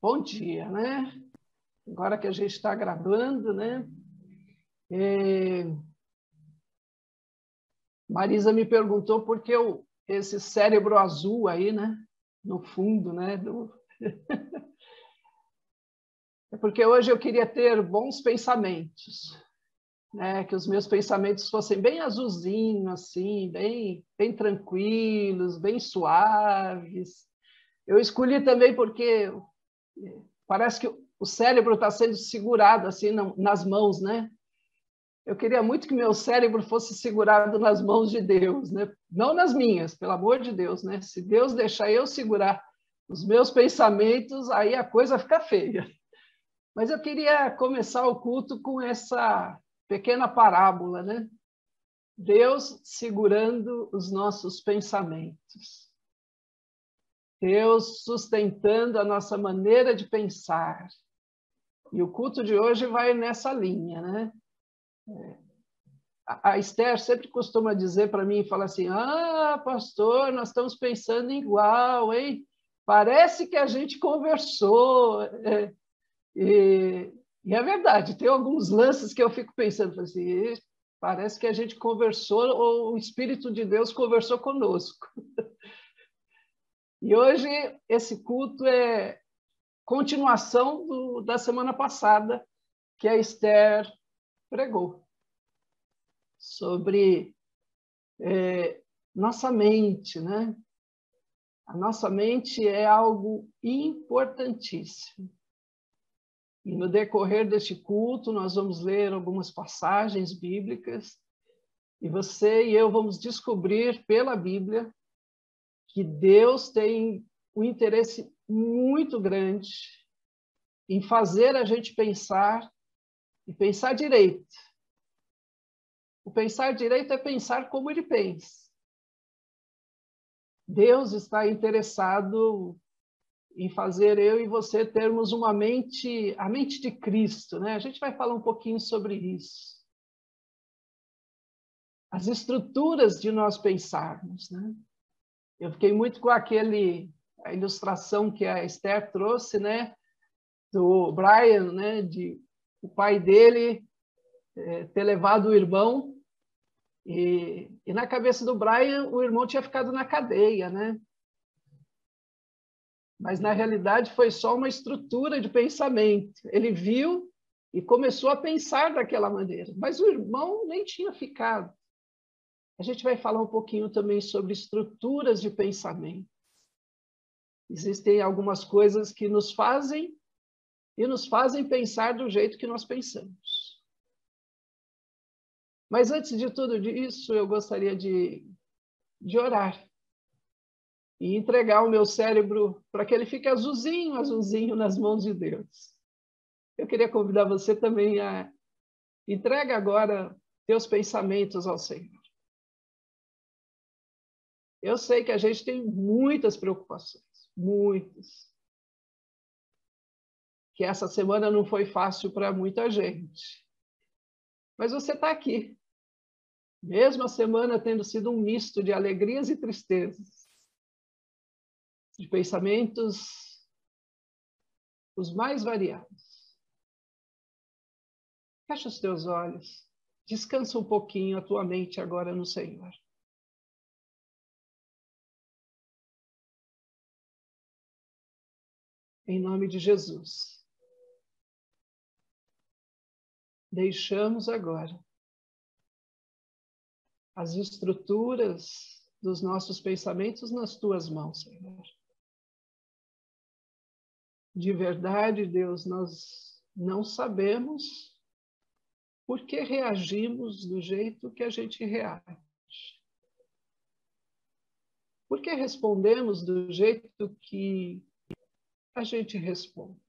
Bom dia, né? Agora que a gente está gravando, né? Marisa me perguntou por que esse cérebro azul aí, né? No fundo, né? É porque hoje eu queria ter bons pensamentos, né? Que os meus pensamentos fossem bem azulzinhos, assim, bem tranquilos, bem suaves. Eu escolhi também porque parece que o cérebro está sendo segurado assim nas mãos, né? Eu queria muito que meu cérebro fosse segurado nas mãos de Deus, né? Não nas minhas, pelo amor de Deus, né? Se Deus deixar eu segurar os meus pensamentos, aí a coisa fica feia. Mas eu queria começar o culto com essa pequena parábola, né? Deus segurando os nossos pensamentos. Deus sustentando a nossa maneira de pensar. E o culto de hoje vai nessa linha, né? A Esther sempre costuma dizer para mim, fala assim, pastor, nós estamos pensando igual, hein? Parece que a gente conversou. E é verdade, tem alguns lances que eu fico pensando, assim, parece que a gente conversou, ou o Espírito de Deus conversou conosco. E hoje esse culto é continuação da semana passada, que a Esther pregou sobre nossa mente, né? A nossa mente é algo importantíssimo. E no decorrer deste culto, nós vamos ler algumas passagens bíblicas, e você e eu vamos descobrir pela Bíblia que Deus tem um interesse muito grande em fazer a gente pensar e pensar direito. O pensar direito é pensar como ele pensa. Deus está interessado em fazer eu e você termos a mente de Cristo, né? A gente vai falar um pouquinho sobre isso. As estruturas de nós pensarmos, né? Eu fiquei muito com a ilustração que a Esther trouxe, né? Do Brian, né? O pai dele ter levado o irmão e na cabeça do Brian o irmão tinha ficado na cadeia, né? Mas, na realidade, foi só uma estrutura de pensamento. Ele viu e começou a pensar daquela maneira. Mas o irmão nem tinha ficado. A gente vai falar um pouquinho também sobre estruturas de pensamento. Existem algumas coisas que nos fazem pensar do jeito que nós pensamos. Mas, antes de tudo isso, eu gostaria de orar e entregar o meu cérebro para que ele fique azulzinho, azulzinho nas mãos de Deus. Eu queria convidar você também a entrega agora teus pensamentos ao Senhor. Eu sei que a gente tem muitas preocupações, muitas. Que essa semana não foi fácil para muita gente. Mas você está aqui. Mesmo a semana tendo sido um misto de alegrias e tristezas, de pensamentos os mais variados. Fecha os teus olhos. Descansa um pouquinho a tua mente agora no Senhor. Em nome de Jesus. Deixamos agora as estruturas dos nossos pensamentos nas tuas mãos, Senhor. De verdade, Deus, nós não sabemos por que reagimos do jeito que a gente reage. Por que respondemos do jeito que a gente responde.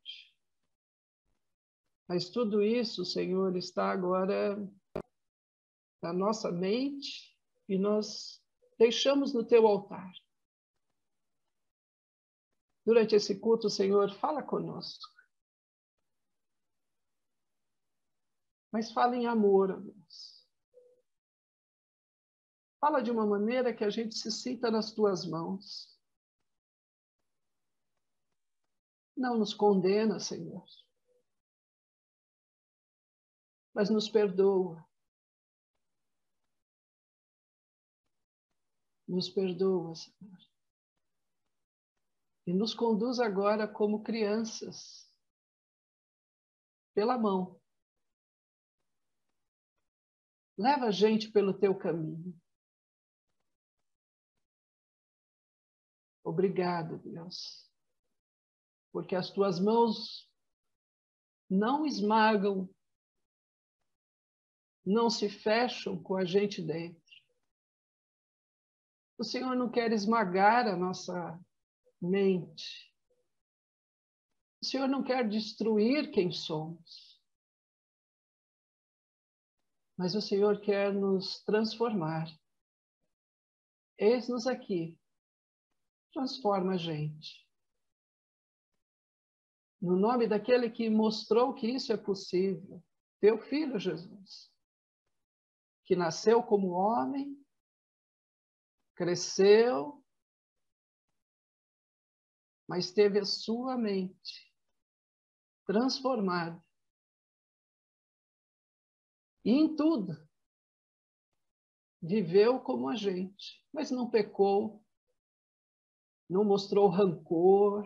Mas tudo isso, Senhor, está agora na nossa mente e nós deixamos no teu altar. Durante esse culto, Senhor, fala conosco. Mas fala em amor, ó Deus. Fala de uma maneira que a gente se sinta nas tuas mãos. Não nos condena, Senhor, mas nos perdoa. Nos perdoa, Senhor. E nos conduz agora como crianças, pela mão. Leva a gente pelo teu caminho. Obrigado, Deus, porque as tuas mãos não esmagam, não se fecham com a gente dentro. O Senhor não quer esmagar a nossa mente. O Senhor não quer destruir quem somos. Mas o Senhor quer nos transformar. Eis-nos aqui. Transforma a gente. No nome daquele que mostrou que isso é possível, teu Filho Jesus, que nasceu como homem, cresceu, mas teve a sua mente transformada. E em tudo, viveu como a gente, mas não pecou, não mostrou rancor,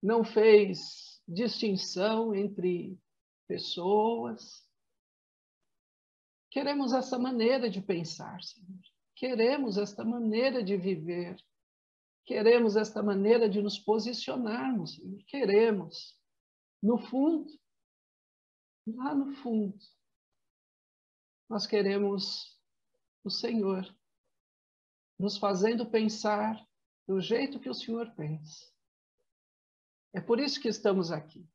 não fez distinção entre pessoas. Queremos essa maneira de pensar, Senhor. Queremos esta maneira de viver. Queremos esta maneira de nos posicionarmos, Senhor. Queremos, no fundo, lá no fundo, nós queremos o Senhor nos fazendo pensar do jeito que o Senhor pensa. É por isso que estamos aqui.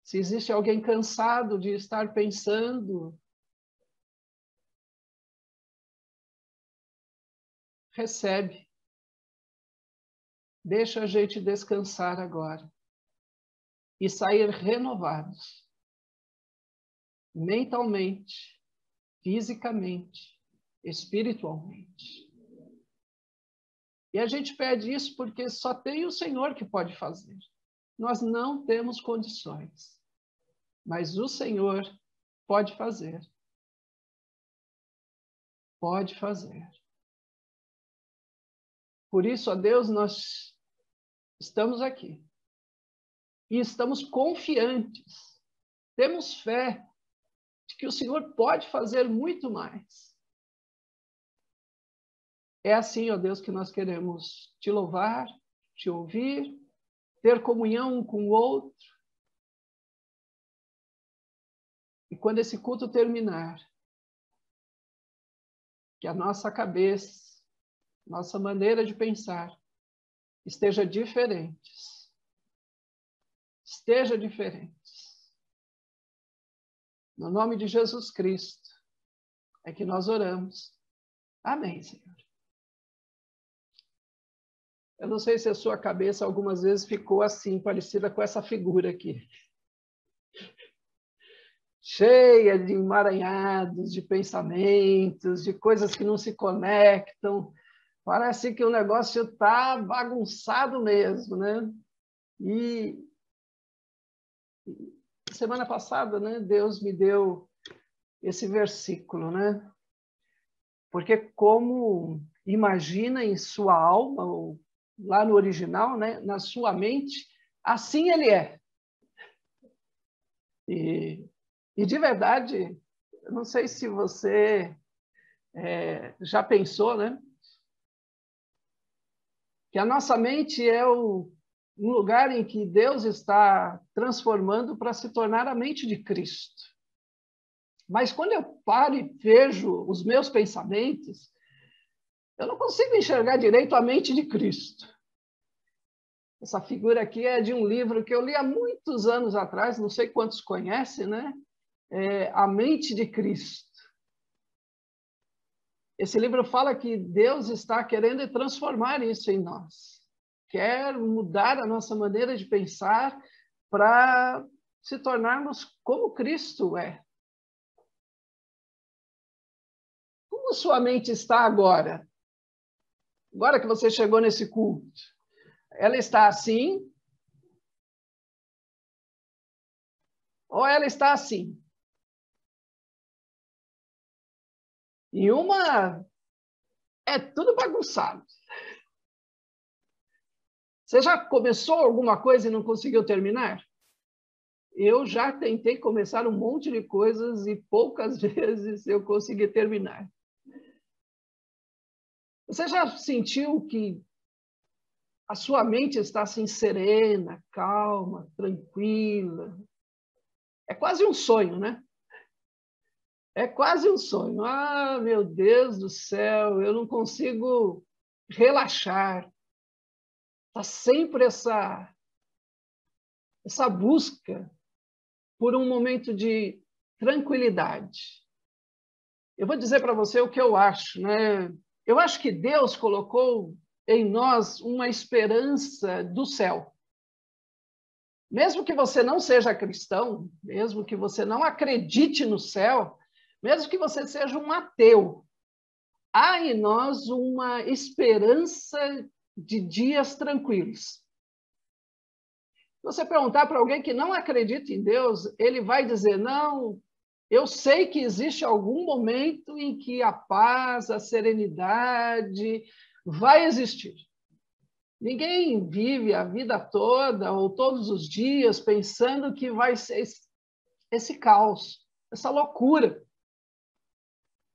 Se existe alguém cansado de estar pensando, recebe. Deixa a gente descansar agora e sair renovados, mentalmente, fisicamente, espiritualmente. E a gente pede isso porque só tem o Senhor que pode fazer. Nós não temos condições, mas o Senhor pode fazer. Pode fazer. Por isso, ó Deus, nós estamos aqui. E estamos confiantes. Temos fé de que o Senhor pode fazer muito mais. É assim, ó Deus, que nós queremos te louvar, te ouvir, ter comunhão um com o outro. E quando esse culto terminar, que a nossa cabeça, nossa maneira de pensar esteja diferentes. Esteja diferentes. No nome de Jesus Cristo é que nós oramos. Amém, Senhor. Eu não sei se a sua cabeça algumas vezes ficou assim, parecida com essa figura aqui. Cheia de emaranhados, de pensamentos, de coisas que não se conectam. Parece que o negócio está bagunçado mesmo, né? E semana passada, né, Deus me deu esse versículo, né? Porque como imagina em sua alma, ou lá no original, né, na sua mente, assim ele é. E de verdade, eu não sei se você já pensou, né? Que a nossa mente é um lugar em que Deus está transformando para se tornar a mente de Cristo. Mas quando eu paro e vejo os meus pensamentos, eu não consigo enxergar direito a mente de Cristo. Essa figura aqui é de um livro que eu li há muitos anos atrás, não sei quantos conhecem, né? A Mente de Cristo. Esse livro fala que Deus está querendo transformar isso em nós. Quer mudar a nossa maneira de pensar para se tornarmos como Cristo é. Como sua mente está agora? Agora que você chegou nesse culto, ela está assim ou ela está assim? E uma é tudo bagunçado. Você já começou alguma coisa e não conseguiu terminar? Eu já tentei começar um monte de coisas e poucas vezes eu consegui terminar. Você já sentiu que a sua mente está assim serena, calma, tranquila? É quase um sonho, né? É quase um sonho. Ah, meu Deus do céu, eu não consigo relaxar. Está sempre essa busca por um momento de tranquilidade. Eu vou dizer para você o que eu acho, né? Eu acho que Deus colocou em nós uma esperança do céu. Mesmo que você não seja cristão, mesmo que você não acredite no céu, mesmo que você seja um ateu, há em nós uma esperança de dias tranquilos. Se você perguntar para alguém que não acredita em Deus, ele vai dizer: não, eu sei que existe algum momento em que a paz, a serenidade vai existir. Ninguém vive a vida toda ou todos os dias pensando que vai ser esse caos, essa loucura.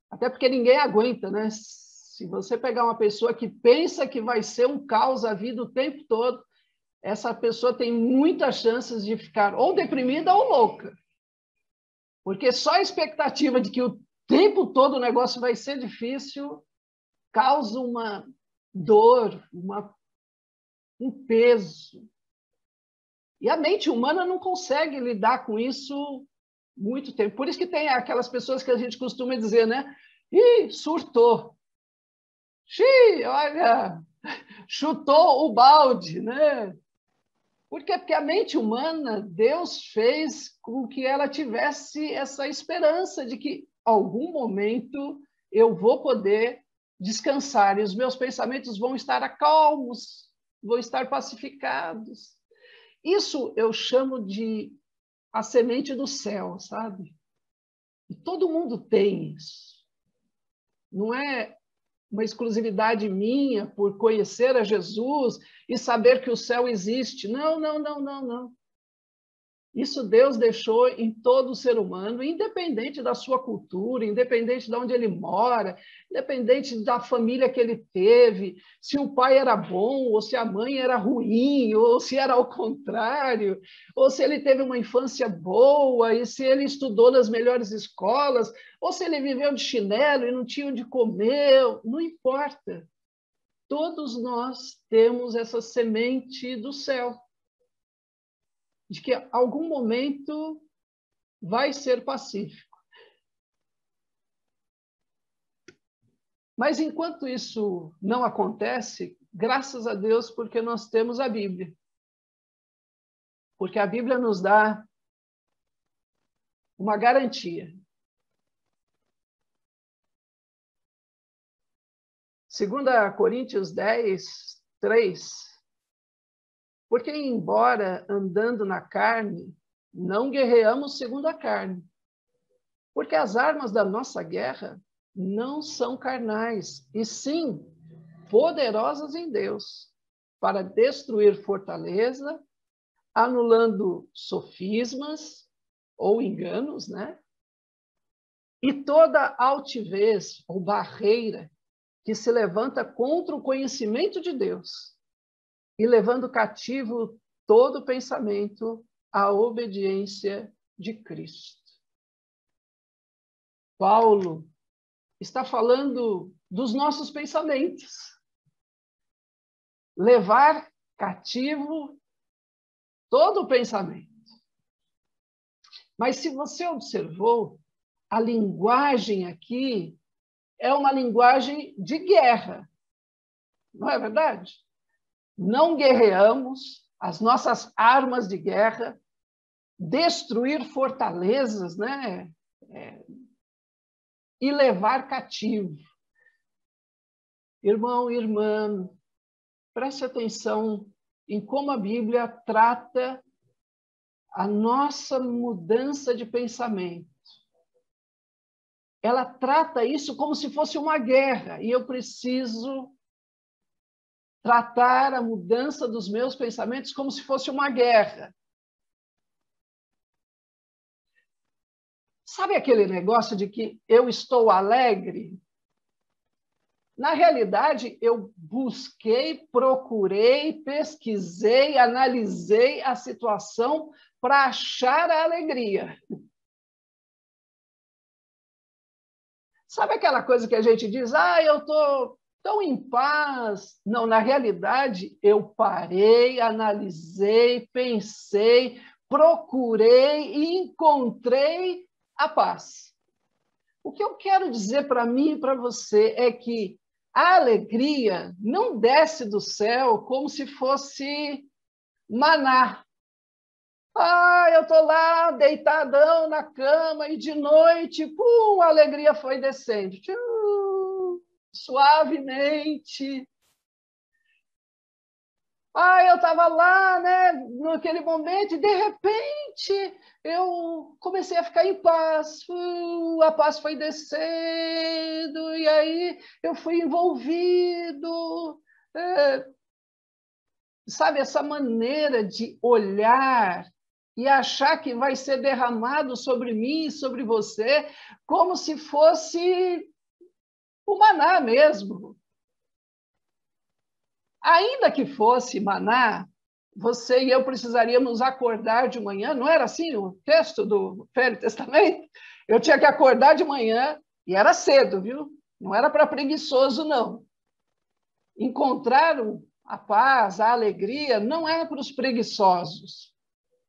Até porque ninguém aguenta, né? Se você pegar uma pessoa que pensa que vai ser um caos a vida o tempo todo, essa pessoa tem muitas chances de ficar ou deprimida ou louca. Porque só a expectativa de que o tempo todo o negócio vai ser difícil causa uma dor, um peso. E a mente humana não consegue lidar com isso muito tempo. Por isso que tem aquelas pessoas que a gente costuma dizer, né? Ih, surtou. Xiii, olha, chutou o balde, né? Por quê? Porque a mente humana, Deus fez com que ela tivesse essa esperança de que, em algum momento, eu vou poder descansar e os meus pensamentos vão estar acalmos, vão estar pacificados. Isso eu chamo de a semente do céu, sabe? E todo mundo tem isso. Não é uma exclusividade minha por conhecer a Jesus e saber que o céu existe. Não, não, não, não, não. Isso Deus deixou em todo ser humano, independente da sua cultura, independente de onde ele mora, independente da família que ele teve, se o pai era bom, ou se a mãe era ruim, ou se era ao contrário, ou se ele teve uma infância boa, e se ele estudou nas melhores escolas, ou se ele viveu de chinelo e não tinha onde comer, não importa. Todos nós temos essa semente do céu, de que algum momento vai ser pacífico. Mas enquanto isso não acontece, graças a Deus, porque nós temos a Bíblia. Porque a Bíblia nos dá uma garantia. 2 Coríntios 10, 3. Porque, embora andando na carne, não guerreamos segundo a carne. Porque as armas da nossa guerra não são carnais, e sim poderosas em Deus, para destruir fortaleza, anulando sofismas ou enganos, né? E toda altivez ou barreira que se levanta contra o conhecimento de Deus, e levando cativo todo pensamento à obediência de Cristo. Paulo está falando dos nossos pensamentos. Levar cativo todo o pensamento. Mas se você observou, a linguagem aqui é uma linguagem de guerra. Não é verdade? Não guerreamos, as nossas armas de guerra, destruir fortalezas, né? E levar cativo. Irmão e irmã, preste atenção em como a Bíblia trata a nossa mudança de pensamento. Ela trata isso como se fosse uma guerra, e eu preciso tratar a mudança dos meus pensamentos como se fosse uma guerra. Sabe aquele negócio de que eu estou alegre? Na realidade, eu busquei, procurei, pesquisei, analisei a situação para achar a alegria. Sabe aquela coisa que a gente diz, eu estou tão em paz? Não, na realidade, eu parei, analisei, pensei, procurei e encontrei a paz. O que eu quero dizer para mim e para você é que a alegria não desce do céu como se fosse maná. Eu estou lá deitadão na cama e de noite, a alegria foi descendo. Suavemente. Eu estava lá, né, naquele momento, e de repente eu comecei a ficar em paz. A paz foi descendo, e aí eu fui envolvido. Sabe, essa maneira de olhar e achar que vai ser derramado sobre mim e sobre você, como se fosse o maná mesmo. Ainda que fosse maná, você e eu precisaríamos acordar de manhã, não era assim o texto do Velho Testamento? Eu tinha que acordar de manhã, e era cedo, viu? Não era para preguiçoso, não. Encontrar a paz, a alegria, não é para os preguiçosos.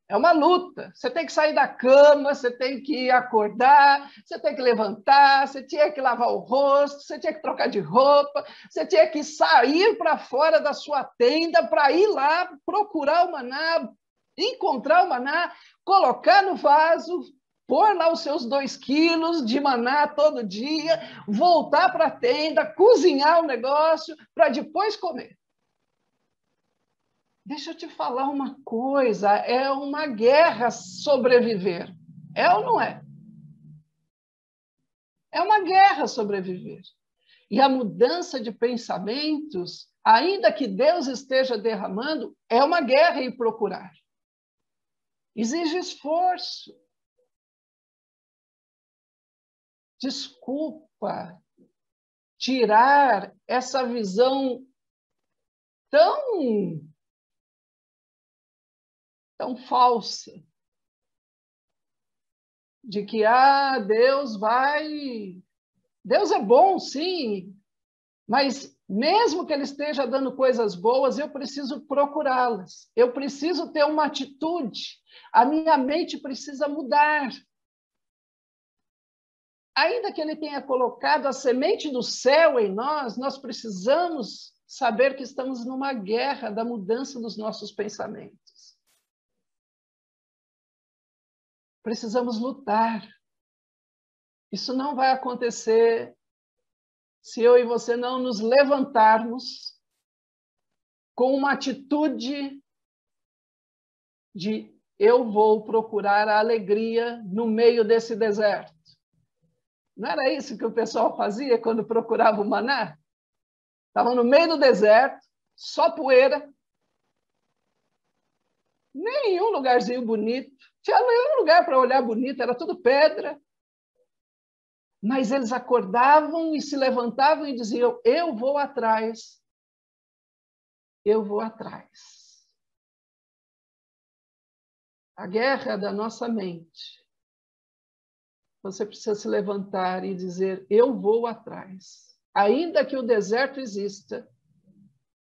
É uma luta. Você tem que sair da cama, você tem que acordar, você tem que levantar, você tinha que lavar o rosto, você tinha que trocar de roupa, você tinha que sair para fora da sua tenda para ir lá procurar o maná, encontrar o maná, colocar no vaso, pôr lá os seus 2 quilos de maná todo dia, voltar para a tenda, cozinhar o negócio para depois comer. Deixa eu te falar uma coisa, é uma guerra sobreviver. É ou não é? É uma guerra sobreviver. E a mudança de pensamentos, ainda que Deus esteja derramando, é uma guerra em procurar. Exige esforço. Desculpa tirar essa visão tão falsa de que Deus vai... Deus é bom, sim, mas mesmo que Ele esteja dando coisas boas, eu preciso procurá-las. Eu preciso ter uma atitude. A minha mente precisa mudar. Ainda que Ele tenha colocado a semente do céu em nós, nós precisamos saber que estamos numa guerra da mudança dos nossos pensamentos. Precisamos lutar. Isso não vai acontecer se eu e você não nos levantarmos com uma atitude de eu vou procurar a alegria no meio desse deserto. Não era isso que o pessoal fazia quando procurava o maná? Estavam no meio do deserto, só poeira, nenhum lugarzinho bonito, tinha nenhum lugar para olhar bonito, era tudo pedra. Mas eles acordavam e se levantavam e diziam, eu vou atrás. Eu vou atrás. A guerra da nossa mente. Você precisa se levantar e dizer, eu vou atrás. Ainda que o deserto exista,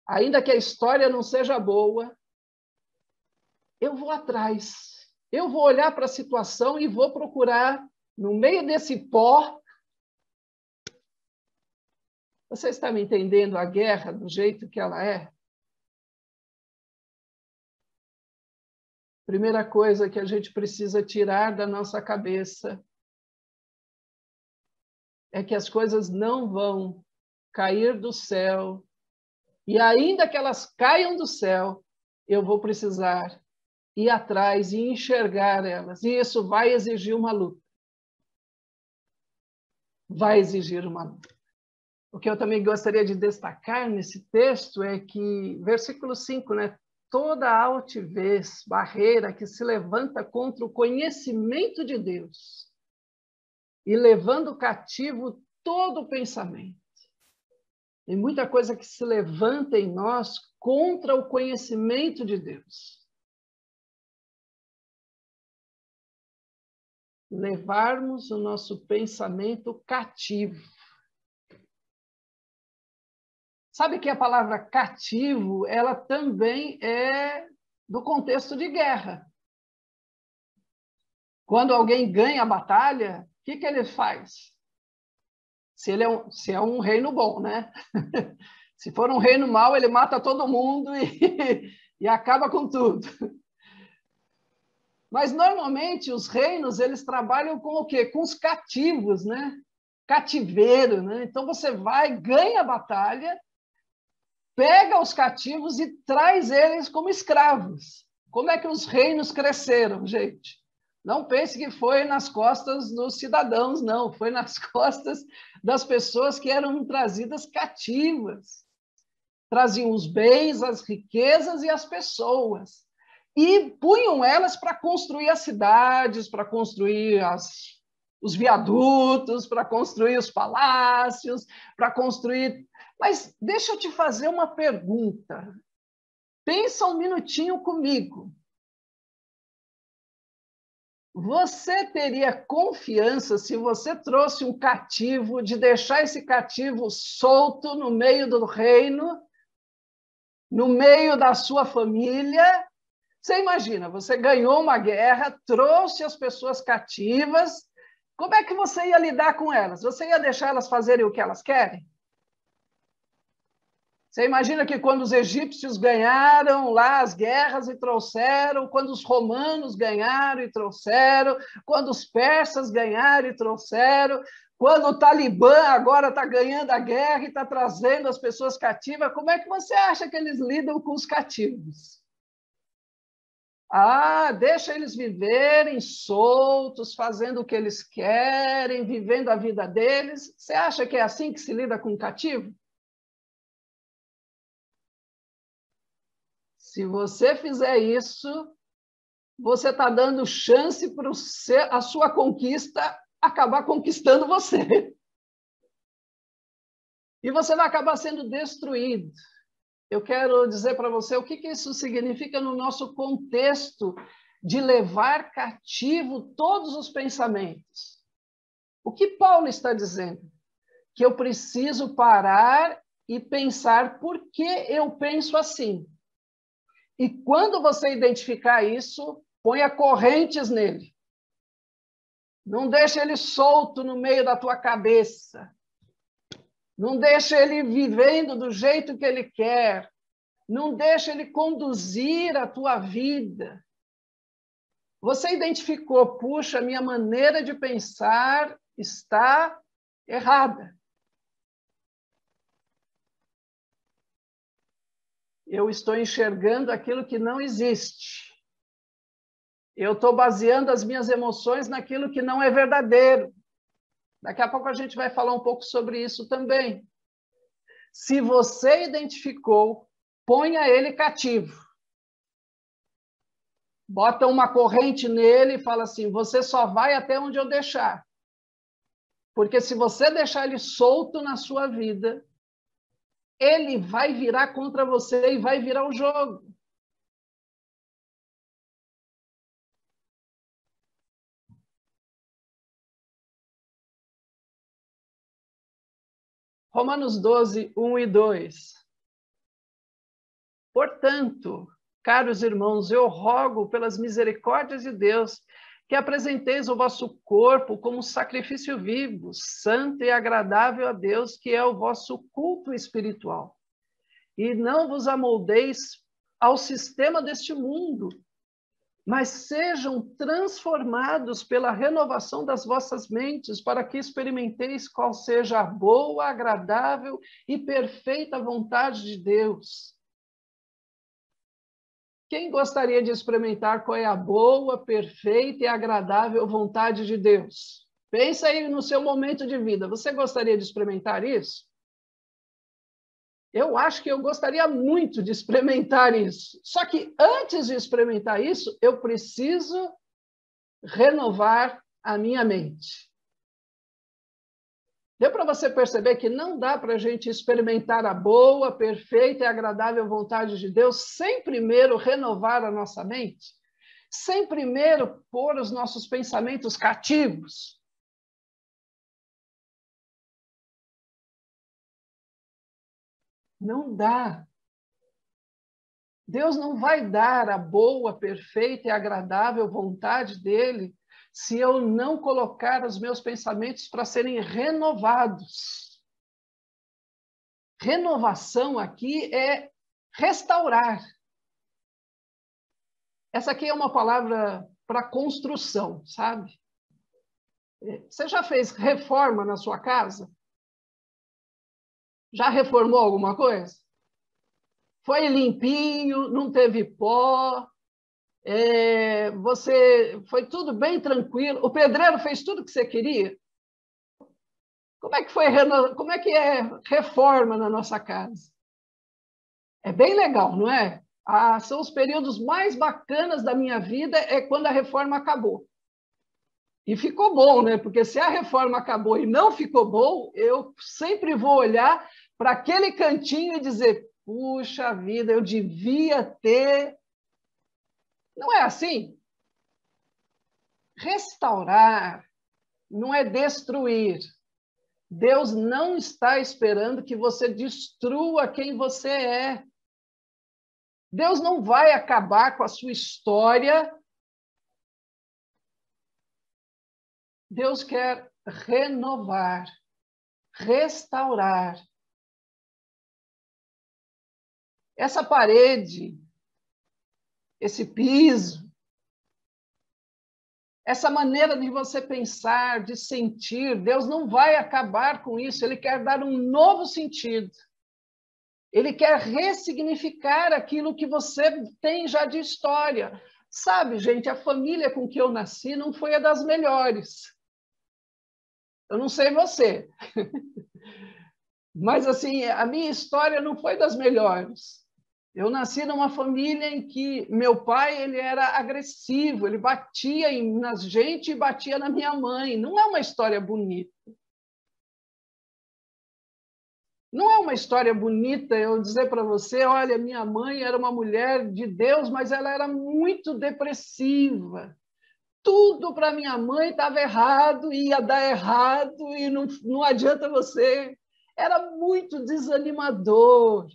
ainda que a história não seja boa, eu vou atrás. Eu vou olhar para a situação e vou procurar, no meio desse pó. Você está me entendendo a guerra do jeito que ela é? Primeira coisa que a gente precisa tirar da nossa cabeça é que as coisas não vão cair do céu, e ainda que elas caiam do céu, eu vou precisar ir atrás e enxergar elas. E isso vai exigir uma luta. Vai exigir uma luta. O que eu também gostaria de destacar nesse texto é que, versículo 5, né? Toda altivez, barreira que se levanta contra o conhecimento de Deus e levando cativo todo o pensamento. Tem muita coisa que se levanta em nós contra o conhecimento de Deus. Levarmos o nosso pensamento cativo. Sabe que a palavra cativo, ela também é do contexto de guerra. Quando alguém ganha a batalha, o que ele faz? Se é um reino bom, né? Se for um reino mau, ele mata todo mundo e acaba com tudo. Mas, normalmente, os reinos, eles trabalham com o quê? Com os cativos, né? Cativeiro, né? Então, você vai, ganha a batalha, pega os cativos e traz eles como escravos. Como é que os reinos cresceram, gente? Não pense que foi nas costas dos cidadãos, não. Foi nas costas das pessoas que eram trazidas cativas. Traziam os bens, as riquezas e as pessoas. E punham elas para construir as cidades, para construir os viadutos, para construir os palácios, para construir... Mas deixa eu te fazer uma pergunta. Pensa um minutinho comigo. Você teria confiança se você trouxe um cativo, de deixar esse cativo solto no meio do reino, no meio da sua família? Você imagina, você ganhou uma guerra, trouxe as pessoas cativas, como é que você ia lidar com elas? Você ia deixar elas fazerem o que elas querem? Você imagina que quando os egípcios ganharam lá as guerras e trouxeram, quando os romanos ganharam e trouxeram, quando os persas ganharam e trouxeram, quando o Talibã agora está ganhando a guerra e está trazendo as pessoas cativas, como é que você acha que eles lidam com os cativos? Ah, deixa eles viverem soltos, fazendo o que eles querem, vivendo a vida deles. Você acha que é assim que se lida com o cativo? Se você fizer isso, você está dando chance para a sua conquista acabar conquistando você. E você vai acabar sendo destruído. Eu quero dizer para você o que isso significa no nosso contexto de levar cativo todos os pensamentos. O que Paulo está dizendo? Que eu preciso parar e pensar por que eu penso assim. E quando você identificar isso, ponha correntes nele. Não deixe ele solto no meio da tua cabeça. Não deixe ele vivendo do jeito que ele quer. Não deixe ele conduzir a tua vida. Você identificou, puxa, minha maneira de pensar está errada. Eu estou enxergando aquilo que não existe. Eu estou baseando as minhas emoções naquilo que não é verdadeiro. Daqui a pouco a gente vai falar um pouco sobre isso também. Se você identificou, ponha ele cativo. Bota uma corrente nele e fala assim, você só vai até onde eu deixar. Porque se você deixar ele solto na sua vida, ele vai virar contra você e vai virar o jogo. Romanos 12, 1 e 2. Portanto, caros irmãos, eu rogo pelas misericórdias de Deus que apresenteis o vosso corpo como sacrifício vivo, santo e agradável a Deus, que é o vosso culto espiritual. E não vos amoldeis ao sistema deste mundo, mas sejam transformados pela renovação das vossas mentes, para que experimenteis qual seja a boa, agradável e perfeita vontade de Deus. Quem gostaria de experimentar qual é a boa, perfeita e agradável vontade de Deus? Pensa aí no seu momento de vida. Você gostaria de experimentar isso? Eu acho que eu gostaria muito de experimentar isso. Só que antes de experimentar isso, eu preciso renovar a minha mente. Deu para você perceber que não dá para a gente experimentar a boa, perfeita e agradável vontade de Deus sem primeiro renovar a nossa mente? Sem primeiro pôr os nossos pensamentos cativos? Não dá. Deus não vai dar a boa, perfeita e agradável vontade dele se eu não colocar os meus pensamentos para serem renovados. Renovação aqui é restaurar. Essa aqui é uma palavra para construção, sabe? Você já fez reforma na sua casa? Já reformou alguma coisa? Foi limpinho, não teve pó, foi tudo bem tranquilo. O pedreiro fez tudo o que você queria? Como é que é reforma na nossa casa? É bem legal, não é? São os períodos mais bacanas da minha vida é quando a reforma acabou. E ficou bom, né? Porque se a reforma acabou e não ficou bom, eu sempre vou olhar para aquele cantinho e dizer: puxa vida, eu devia ter. Não é assim? Restaurar não é destruir. Deus não está esperando que você destrua quem você é. Deus não vai acabar com a sua história. Deus quer renovar, restaurar. Essa parede, esse piso, essa maneira de você pensar, de sentir, Deus não vai acabar com isso. Ele quer dar um novo sentido. Ele quer ressignificar aquilo que você tem já de história. Sabe, gente, a família com que eu nasci não foi a das melhores. Eu não sei você, mas assim, a minha história não foi das melhores. Eu nasci numa família em que meu pai ele era agressivo, ele batia na gente e batia na minha mãe. Não é uma história bonita. Não é uma história bonita eu dizer para você, olha, minha mãe era uma mulher de Deus, mas ela era muito depressiva. Tudo para minha mãe estava errado, ia dar errado, e não adianta você. Era muito desanimador.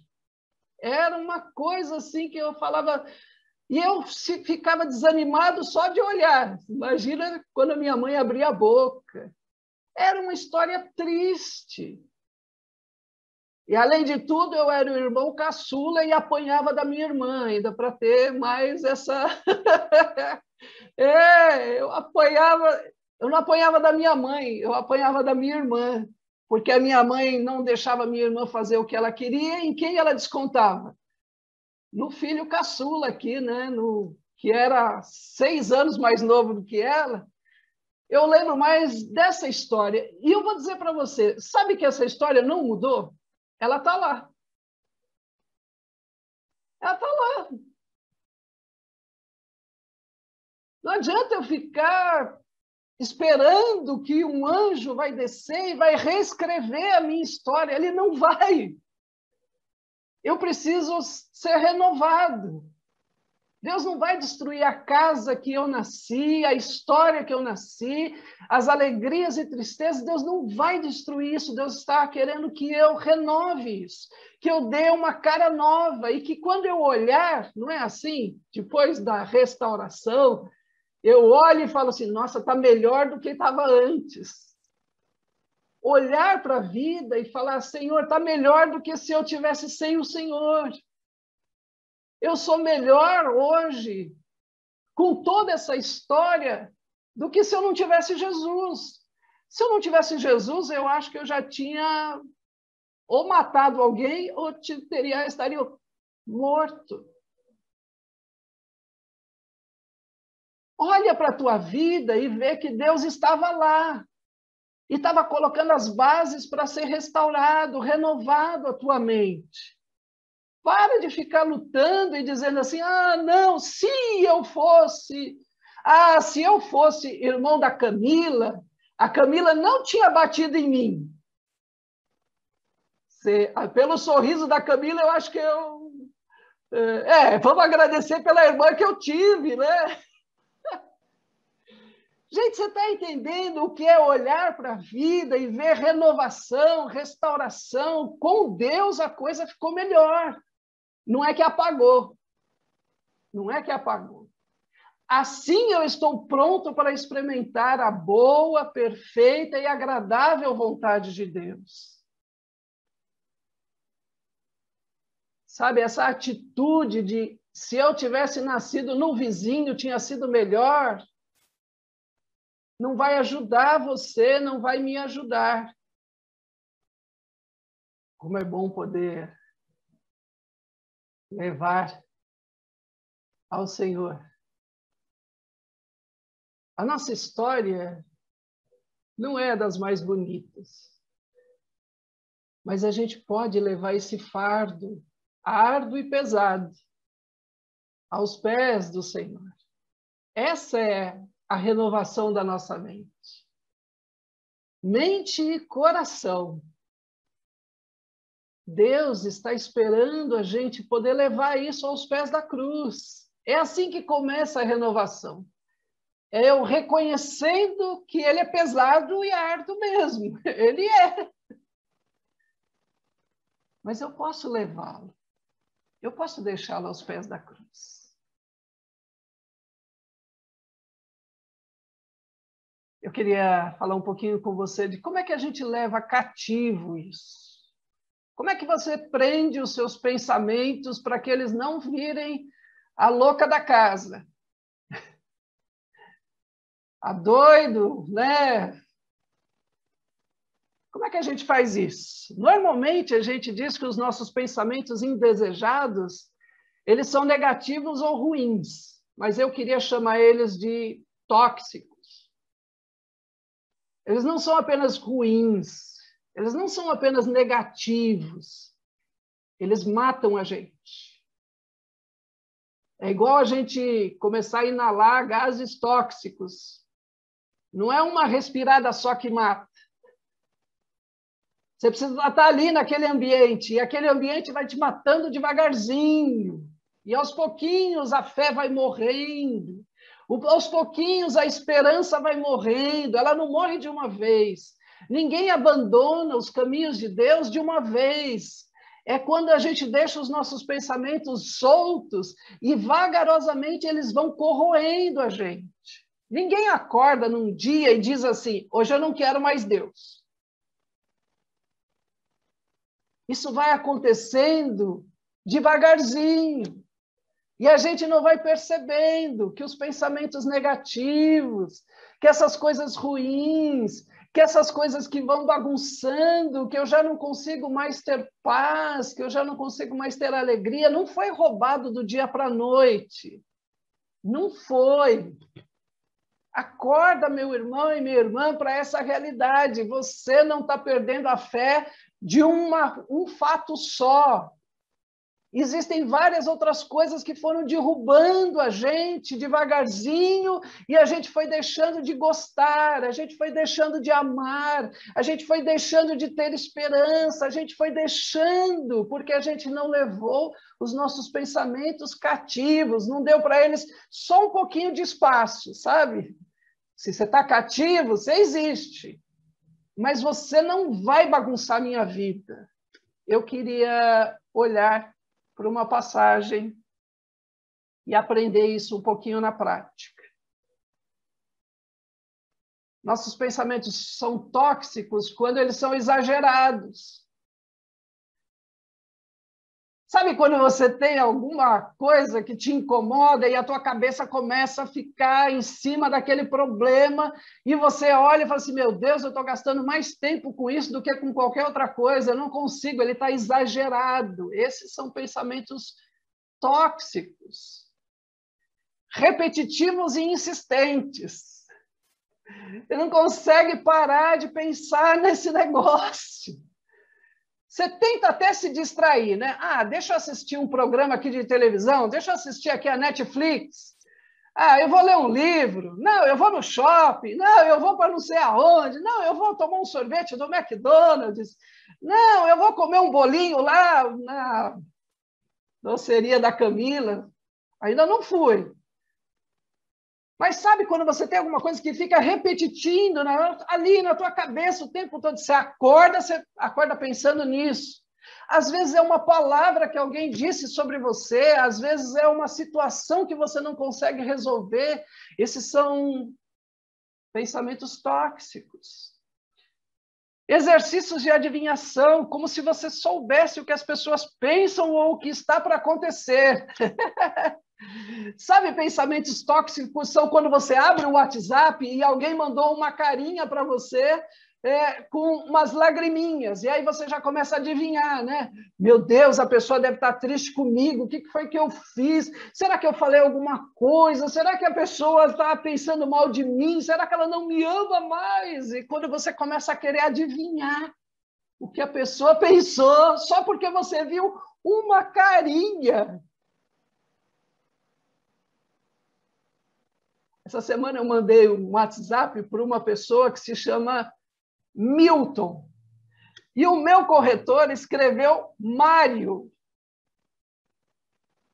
Era uma coisa assim que eu falava, e eu ficava desanimado só de olhar. Imagina quando a minha mãe abria a boca. Era uma história triste. E, além de tudo, eu era o irmão caçula e apanhava da minha irmã, ainda para ter mais essa... eu não apanhava da minha mãe, eu apanhava da minha irmã, porque a minha mãe não deixava a minha irmã fazer o que ela queria, e em quem ela descontava? No filho caçula aqui, né? Que era 6 anos mais novo do que ela. Eu lembro mais dessa história. E eu vou dizer para você, sabe que essa história não mudou? Ela está lá. Ela está lá. Não adianta eu ficar esperando que um anjo vai descer e vai reescrever a minha história. Ele não vai. Eu preciso ser renovado. Deus não vai destruir a casa que eu nasci, a história que eu nasci, as alegrias e tristezas. Deus não vai destruir isso. Deus está querendo que eu renove isso, que eu dê uma cara nova e que quando eu olhar, não é assim? Depois da restauração, eu olho e falo assim, nossa, está melhor do que estava antes. Olhar para a vida e falar, Senhor, está melhor do que se eu tivesse sem o Senhor. Eu sou melhor hoje com toda essa história do que se eu não tivesse Jesus. Se eu não tivesse Jesus, eu acho que eu já tinha ou matado alguém ou estaria morto. Olha para a tua vida e vê que Deus estava lá e estava colocando as bases para ser restaurado, renovado a tua mente. Para de ficar lutando e dizendo assim, não, se eu fosse irmão da Camila, a Camila não tinha batido em mim. Pelo sorriso da Camila, eu acho que vamos agradecer pela irmã que eu tive, né? Gente, você está entendendo o que é olhar para a vida e ver renovação, restauração? Com Deus a coisa ficou melhor. Não é que apagou. Não é que apagou. Assim eu estou pronto para experimentar a boa, perfeita e agradável vontade de Deus. Sabe, essa atitude de se eu tivesse nascido no vizinho, tinha sido melhor, não vai ajudar você, não vai me ajudar. Como é bom poder levar ao Senhor. A nossa história não é das mais bonitas, mas a gente pode levar esse fardo árduo e pesado aos pés do Senhor. Essa é a renovação da nossa mente. Mente e coração. Deus está esperando a gente poder levar isso aos pés da cruz. É assim que começa a renovação. É eu reconhecendo que ele é pesado e árduo mesmo. Ele é. Mas eu posso levá-lo. Eu posso deixá-lo aos pés da cruz. Eu queria falar um pouquinho com você de como é que a gente leva cativo isso. Como é que você prende os seus pensamentos para que eles não virem a louca da casa? A doido, né? Como é que a gente faz isso? Normalmente a gente diz que os nossos pensamentos indesejados, eles são negativos ou ruins, mas eu queria chamar eles de tóxicos. Eles não são apenas ruins, eles não são apenas negativos, eles matam a gente. É igual a gente começar a inalar gases tóxicos. Não é uma respirada só que mata. Você precisa estar ali naquele ambiente, e aquele ambiente vai te matando devagarzinho. E aos pouquinhos a fé vai morrendo. Aos pouquinhos a esperança vai morrendo. Ela não morre de uma vez. Ninguém abandona os caminhos de Deus de uma vez. É quando a gente deixa os nossos pensamentos soltos e vagarosamente eles vão corroendo a gente. Ninguém acorda num dia e diz assim, hoje eu não quero mais Deus. Isso vai acontecendo devagarzinho. E a gente não vai percebendo que os pensamentos negativos, que essas coisas ruins, que essas coisas que vão bagunçando, que eu já não consigo mais ter paz, que eu já não consigo mais ter alegria, não foi roubado do dia para a noite. Não foi. Acorda, meu irmão e minha irmã, para essa realidade. Você não está perdendo a fé de um fato só. Existem várias outras coisas que foram derrubando a gente devagarzinho e a gente foi deixando de gostar, a gente foi deixando de amar, a gente foi deixando de ter esperança, a gente foi deixando porque a gente não levou os nossos pensamentos cativos, não deu para eles só um pouquinho de espaço, sabe? Se você está cativo, você existe, mas você não vai bagunçar a minha vida. Eu queria olhar para uma passagem e aprender isso um pouquinho na prática. Nossos pensamentos são tóxicos quando eles são exagerados. Sabe quando você tem alguma coisa que te incomoda e a tua cabeça começa a ficar em cima daquele problema e você olha e fala assim, meu Deus, eu estou gastando mais tempo com isso do que com qualquer outra coisa, eu não consigo, ele está exagerado. Esses são pensamentos tóxicos, repetitivos e insistentes. Você não consegue parar de pensar nesse negócio. Você tenta até se distrair, né? Ah, deixa eu assistir um programa aqui de televisão, deixa eu assistir aqui a Netflix. Ah, eu vou ler um livro. Não, eu vou no shopping. Não, eu vou para não sei aonde. Não, eu vou tomar um sorvete do McDonald's. Não, eu vou comer um bolinho lá na doceria da Camila. Ainda não fui. Mas sabe quando você tem alguma coisa que fica repetindo ali na tua cabeça o tempo todo? Você acorda pensando nisso. Às vezes é uma palavra que alguém disse sobre você, às vezes é uma situação que você não consegue resolver. Esses são pensamentos tóxicos. Exercícios de adivinhação, como se você soubesse o que as pessoas pensam ou o que está para acontecer. Sabe, pensamentos tóxicos são quando você abre o WhatsApp e alguém mandou uma carinha para você com umas lagriminhas, e aí você já começa a adivinhar, né? Meu Deus, a pessoa deve estar triste comigo, o que foi que eu fiz? Será que eu falei alguma coisa? Será que a pessoa está pensando mal de mim? Será que ela não me ama mais? E quando você começa a querer adivinhar o que a pessoa pensou, só porque você viu uma carinha. Essa semana eu mandei um WhatsApp para uma pessoa que se chama Milton. E o meu corretor escreveu Mário.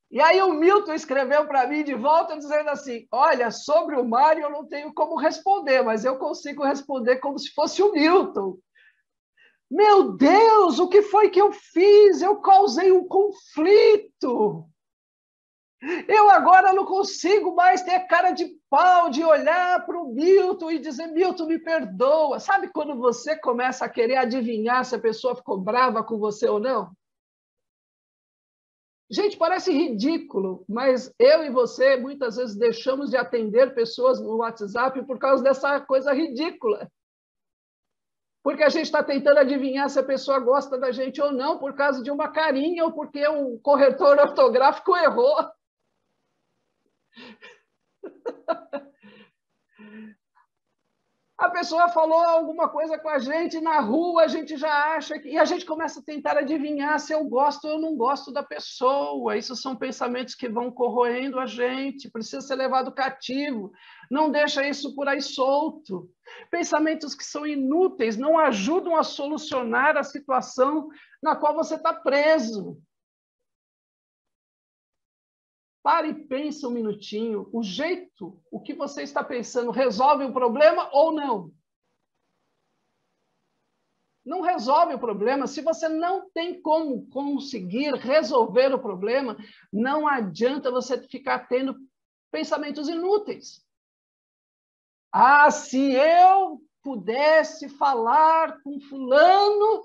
E aí o Milton escreveu para mim de volta dizendo assim, olha, sobre o Mário eu não tenho como responder, mas eu consigo responder como se fosse o Milton. Meu Deus, o que foi que eu fiz? Eu causei um conflito. Eu agora não consigo mais ter cara de pau de olhar para o Milton e dizer, Milton, me perdoa. Sabe quando você começa a querer adivinhar se a pessoa ficou brava com você ou não? Gente, parece ridículo, mas eu e você muitas vezes deixamos de atender pessoas no WhatsApp por causa dessa coisa ridícula. Porque a gente está tentando adivinhar se a pessoa gosta da gente ou não, por causa de uma carinha ou porque um corretor ortográfico errou. A pessoa falou alguma coisa com a gente na rua, a gente já acha que... E a gente começa a tentar adivinhar se eu gosto ou não gosto da pessoa. Isso são pensamentos que vão corroendo a gente, precisa ser levado cativo. Não deixa isso por aí solto. Pensamentos que são inúteis, não ajudam a solucionar a situação na qual você está preso. Pare e pense um minutinho. O que você está pensando, resolve o problema ou não? Não resolve o problema. Se você não tem como conseguir resolver o problema, não adianta você ficar tendo pensamentos inúteis. Ah, se eu pudesse falar com fulano,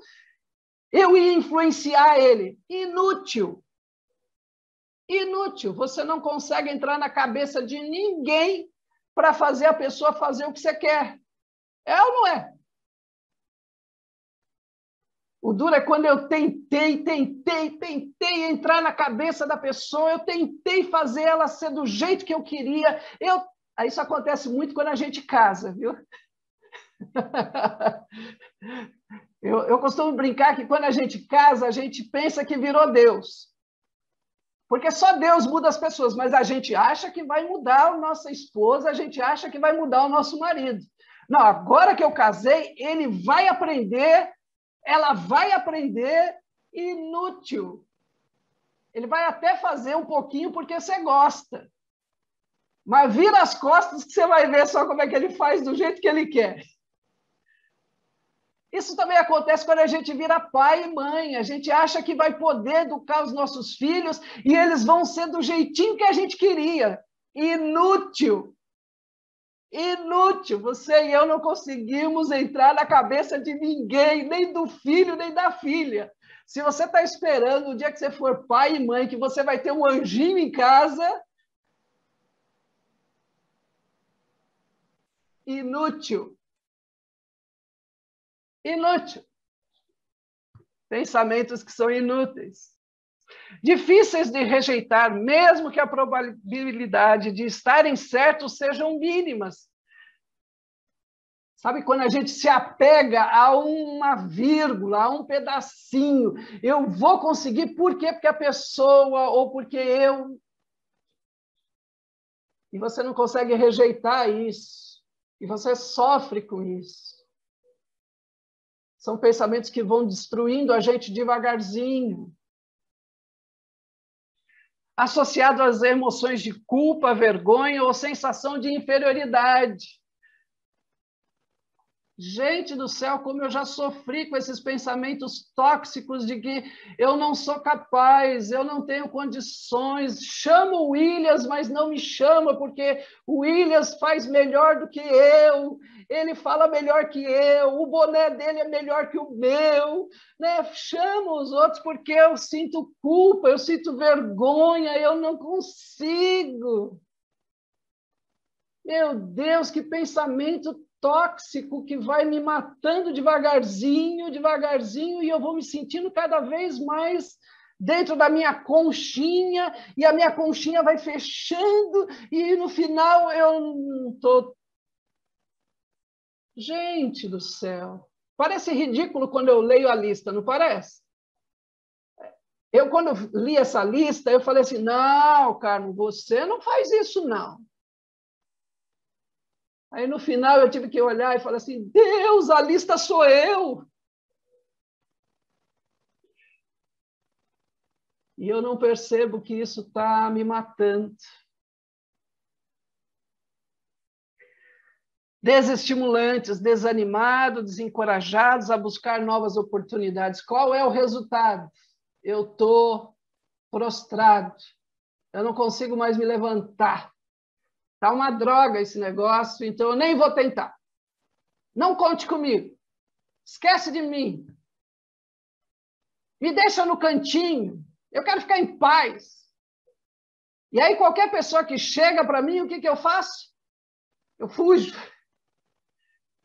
eu ia influenciar ele. Inútil. Inútil, você não consegue entrar na cabeça de ninguém para fazer a pessoa fazer o que você quer. É ou não é? O duro é quando eu tentei entrar na cabeça da pessoa, eu tentei fazer ela ser do jeito que eu queria. Isso acontece muito quando a gente casa, viu? Eu costumo brincar que quando a gente casa, a gente pensa que virou Deus. Porque só Deus muda as pessoas, mas a gente acha que vai mudar a nossa esposa, a gente acha que vai mudar o nosso marido. Não, agora que eu casei, ele vai aprender, ela vai aprender, inútil. Ele vai até fazer um pouquinho porque você gosta. Mas vira as costas que você vai ver só como é que ele faz do jeito que ele quer. Isso também acontece quando a gente vira pai e mãe. A gente acha que vai poder educar os nossos filhos e eles vão ser do jeitinho que a gente queria. Inútil. Inútil. Você e eu não conseguimos entrar na cabeça de ninguém, nem do filho, nem da filha. Se você está esperando o dia que você for pai e mãe, que você vai ter um anjinho em casa, inútil. Inútil. Pensamentos que são inúteis. Difíceis de rejeitar, mesmo que a probabilidade de estarem certos sejam mínimas. Sabe, quando a gente se apega a uma vírgula, a um pedacinho, eu vou conseguir, por quê? Porque a pessoa, ou porque eu... E você não consegue rejeitar isso. E você sofre com isso. São pensamentos que vão destruindo a gente devagarzinho. Associado às emoções de culpa, vergonha ou sensação de inferioridade. Gente do céu, como eu já sofri com esses pensamentos tóxicos de que eu não sou capaz, eu não tenho condições. Chamo o Williams, mas não me chama, porque o Williams faz melhor do que eu, ele fala melhor que eu, o boné dele é melhor que o meu. Né? Chamo os outros porque eu sinto culpa, eu sinto vergonha, eu não consigo. Meu Deus, que pensamento tóxico que vai me matando devagarzinho, devagarzinho, e eu vou me sentindo cada vez mais dentro da minha conchinha, e a minha conchinha vai fechando, e no final eu não estou... Gente do céu, parece ridículo quando eu leio a lista, não parece? Eu, quando li essa lista, eu falei assim, não, Carmo, você não faz isso, não. Aí, no final, eu tive que olhar e falar assim, Deus, a lista sou eu. E eu não percebo que isso está me matando. Desestimulantes, desanimados, desencorajados a buscar novas oportunidades. Qual é o resultado? Eu estou prostrado. Eu não consigo mais me levantar. Está uma droga esse negócio, então eu nem vou tentar. Não conte comigo. Esquece de mim. Me deixa no cantinho. Eu quero ficar em paz. E aí, qualquer pessoa que chega para mim, o que eu faço? Eu fujo.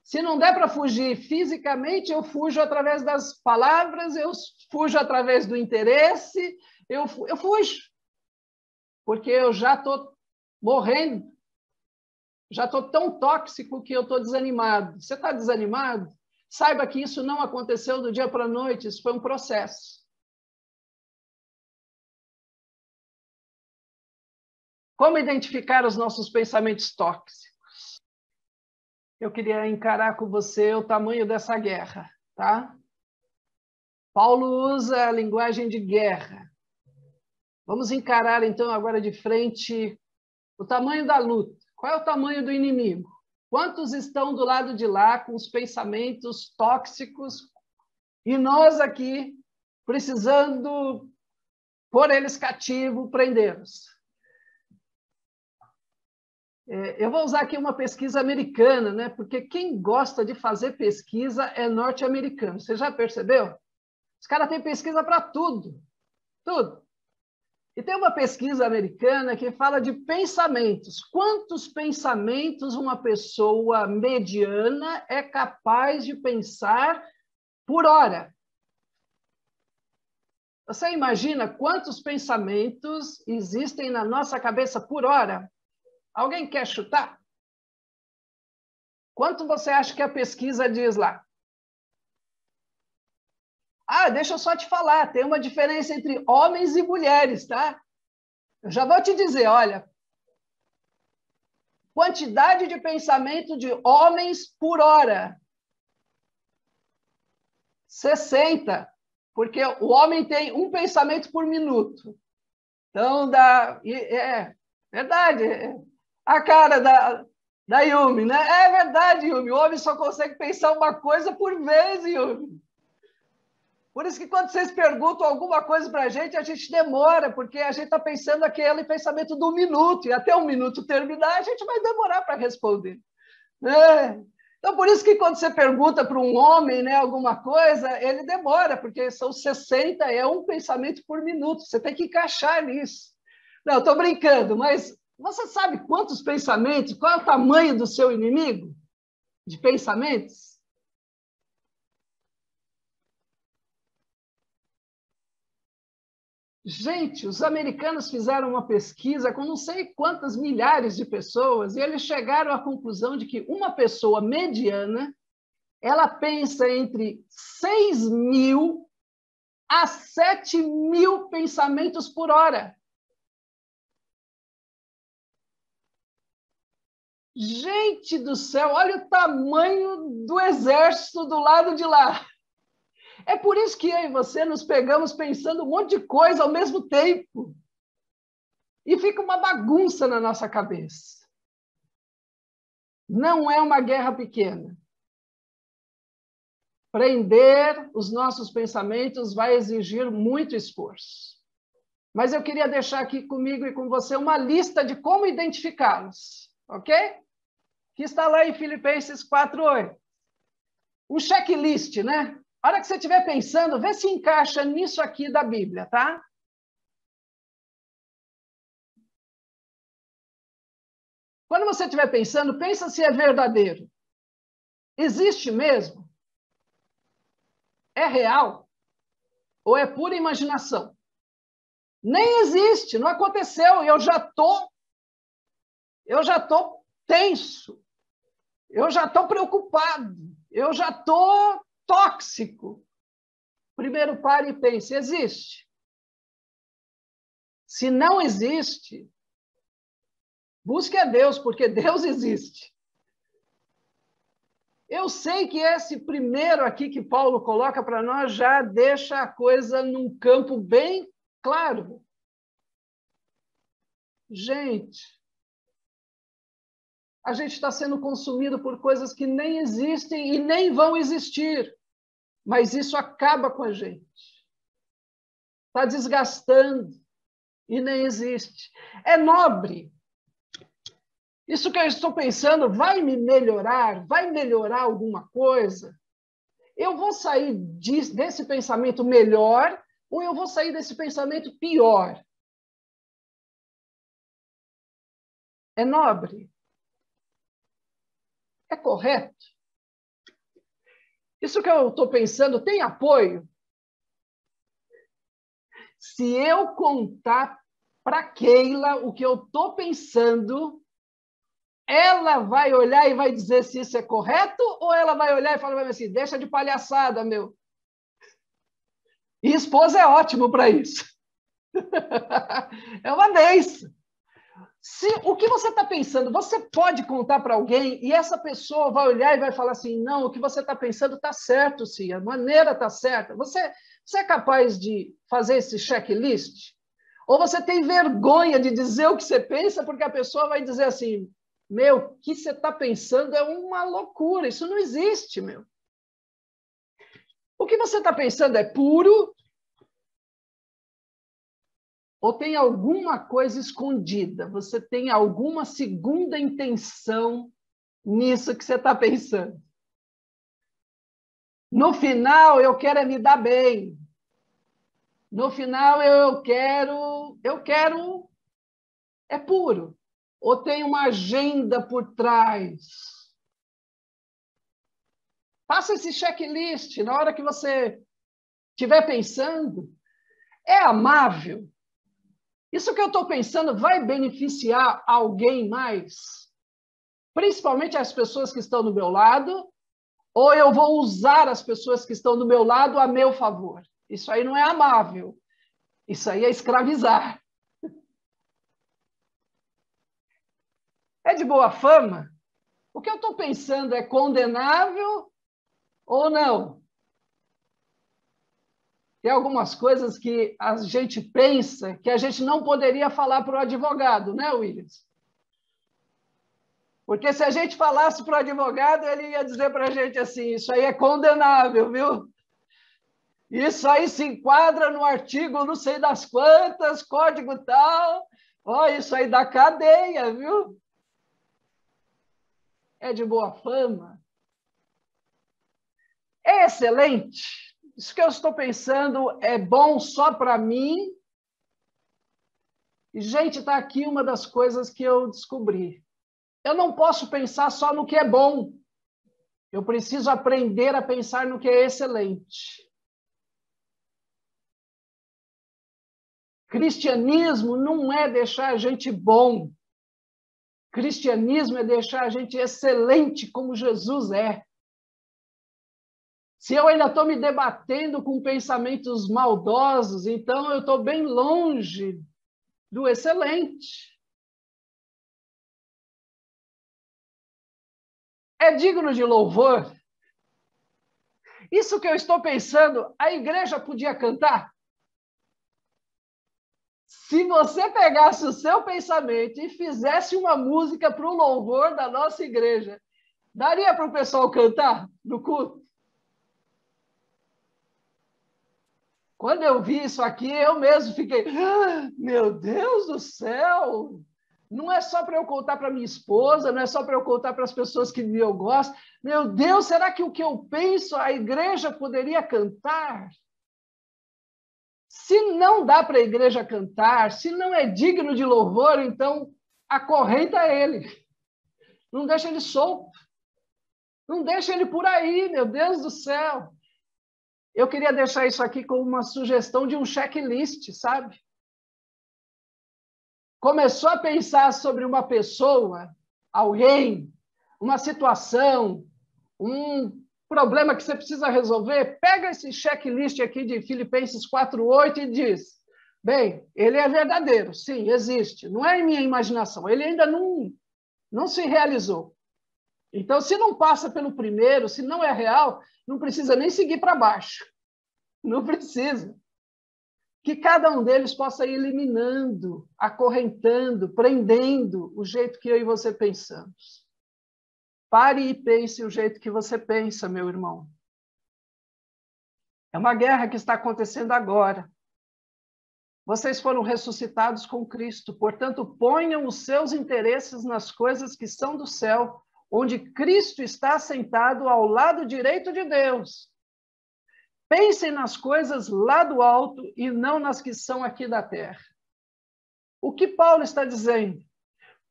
Se não der para fugir fisicamente, eu fujo através das palavras, eu fujo através do interesse, eu fujo. Porque eu já estou morrendo. Já estou tão tóxico que eu estou desanimado. Você está desanimado? Saiba que isso não aconteceu do dia para a noite, isso foi um processo. Como identificar os nossos pensamentos tóxicos? Eu queria encarar com você o tamanho dessa guerra, tá? Paulo usa a linguagem de guerra. Vamos encarar, então, agora de frente o tamanho da luta. Qual é o tamanho do inimigo? Quantos estão do lado de lá com os pensamentos tóxicos e nós aqui precisando pôr eles cativos, prendê-los? Eu vou usar aqui uma pesquisa americana, né? Porque quem gosta de fazer pesquisa é norte-americano. Você já percebeu? Os caras têm pesquisa para tudo. Tudo. E tem uma pesquisa americana que fala de pensamentos. Quantos pensamentos uma pessoa mediana é capaz de pensar por hora? Você imagina quantos pensamentos existem na nossa cabeça por hora? Alguém quer chutar? Quanto você acha que a pesquisa diz lá? Ah, deixa eu só te falar, tem uma diferença entre homens e mulheres, tá? Eu já vou te dizer, olha, quantidade de pensamento de homens por hora. 60, porque o homem tem um pensamento por minuto. Então, é verdade, a cara da Yumi, né? É verdade, Yumi, o homem só consegue pensar uma coisa por vez, Yumi. Por isso que quando vocês perguntam alguma coisa para a gente demora, porque a gente está pensando aquele pensamento do minuto, e até o minuto terminar, a gente vai demorar para responder. Então, por isso que quando você pergunta para um homem, né, alguma coisa, ele demora, porque são 60, é um pensamento por minuto. Você tem que encaixar nisso. Não, estou brincando, mas você sabe quantos pensamentos, qual é o tamanho do seu inimigo de pensamentos? Gente, os americanos fizeram uma pesquisa com não sei quantas milhares de pessoas e eles chegaram à conclusão de que uma pessoa mediana, ela pensa entre 6.000 a 7.000 pensamentos por hora. Gente do céu, olha o tamanho do exército do lado de lá. É por isso que eu e você nos pegamos pensando um monte de coisa ao mesmo tempo. E fica uma bagunça na nossa cabeça. Não é uma guerra pequena. Prender os nossos pensamentos vai exigir muito esforço. Mas eu queria deixar aqui comigo e com você uma lista de como identificá-los, ok? Que está lá em Filipenses 4:8. Um checklist, né? A hora que você estiver pensando, vê se encaixa nisso aqui da Bíblia, tá? Quando você estiver pensando, pensa se é verdadeiro. Existe mesmo? É real? Ou é pura imaginação? Nem existe, não aconteceu, e eu já tô tenso, eu já estou preocupado, eu já estou tóxico. Primeiro pare e pense, existe? Se não existe, busque a Deus, porque Deus existe. Eu sei que esse primeiro aqui que Paulo coloca para nós já deixa a coisa num campo bem claro. Gente, a gente está sendo consumido por coisas que nem existem e nem vão existir. Mas isso acaba com a gente. Está desgastando e nem existe. É nobre. Isso que eu estou pensando vai me melhorar? Vai melhorar alguma coisa? Eu vou sair desse pensamento melhor ou eu vou sair desse pensamento pior? É nobre? É correto? Isso que eu estou pensando tem apoio? Se eu contar para Keila o que eu estou pensando, ela vai olhar e vai dizer se isso é correto ou ela vai olhar e falar assim, deixa de palhaçada, meu. E esposa é ótimo para isso. É uma benção. Se o que você está pensando, você pode contar para alguém e essa pessoa vai olhar e vai falar assim, não, o que você está pensando está certo, sim, a maneira está certa. Você é capaz de fazer esse checklist? Ou você tem vergonha de dizer o que você pensa porque a pessoa vai dizer assim, meu, o que você está pensando é uma loucura, isso não existe, meu. O que você está pensando é puro? Ou tem alguma coisa escondida? Você tem alguma segunda intenção nisso que você está pensando? No final, eu quero é me dar bem. No final, eu quero... É puro. Ou tem uma agenda por trás? Faça esse checklist na hora que você estiver pensando. É amável? Isso que eu estou pensando vai beneficiar alguém mais? Principalmente as pessoas que estão do meu lado, ou eu vou usar as pessoas que estão do meu lado a meu favor? Isso aí não é amável. Isso aí é escravizar. É de boa fama? O que eu estou pensando é condenável ou não? Tem algumas coisas que a gente pensa que a gente não poderia falar para o advogado, né, Williams? Porque se a gente falasse para o advogado, ele ia dizer para a gente assim, isso aí é condenável, viu? Isso aí se enquadra no artigo não sei das quantas, código tal. Ó, isso aí dá cadeia, viu? É de boa fama É excelente? Isso que eu estou pensando é bom só para mim? E, gente, está aqui uma das coisas que eu descobri. Eu não posso pensar só no que é bom. Eu preciso aprender a pensar no que é excelente. Cristianismo não é deixar a gente bom. Cristianismo é deixar a gente excelente como Jesus é. Se eu ainda estou me debatendo com pensamentos maldosos, então eu estou bem longe do excelente. É digno de louvor? Isso que eu estou pensando, a igreja podia cantar? Se você pegasse o seu pensamento e fizesse uma música para o louvor da nossa igreja, daria para o pessoal cantar no culto? Quando eu vi isso aqui, eu mesmo fiquei, meu Deus do céu! Não é só para eu contar para minha esposa, não é só para eu contar para as pessoas que eu gosto. Meu Deus, será que o que eu penso a igreja poderia cantar? Se não dá para a igreja cantar, se não é digno de louvor, então acorrenta ele. Não deixa ele solto. Não deixa ele por aí, meu Deus do céu. Eu queria deixar isso aqui como uma sugestão de um checklist, sabe? Começou a pensar sobre uma pessoa, alguém, uma situação, um problema que você precisa resolver, pega esse checklist aqui de Filipenses 4:8 e diz, bem, ele é verdadeiro, sim, existe, não é em minha imaginação, ele ainda não se realizou. Então, se não passa pelo primeiro, se não é real, não precisa nem seguir para baixo. Não precisa. Que cada um deles possa ir eliminando, acorrentando, prendendo o jeito que eu e você pensamos. Pare e pense o jeito que você pensa, meu irmão. É uma guerra que está acontecendo agora. Vocês foram ressuscitados com Cristo, portanto, ponham os seus interesses nas coisas que são do céu, onde Cristo está sentado ao lado direito de Deus. Pensem nas coisas lá do alto e não nas que são aqui da terra. O que Paulo está dizendo?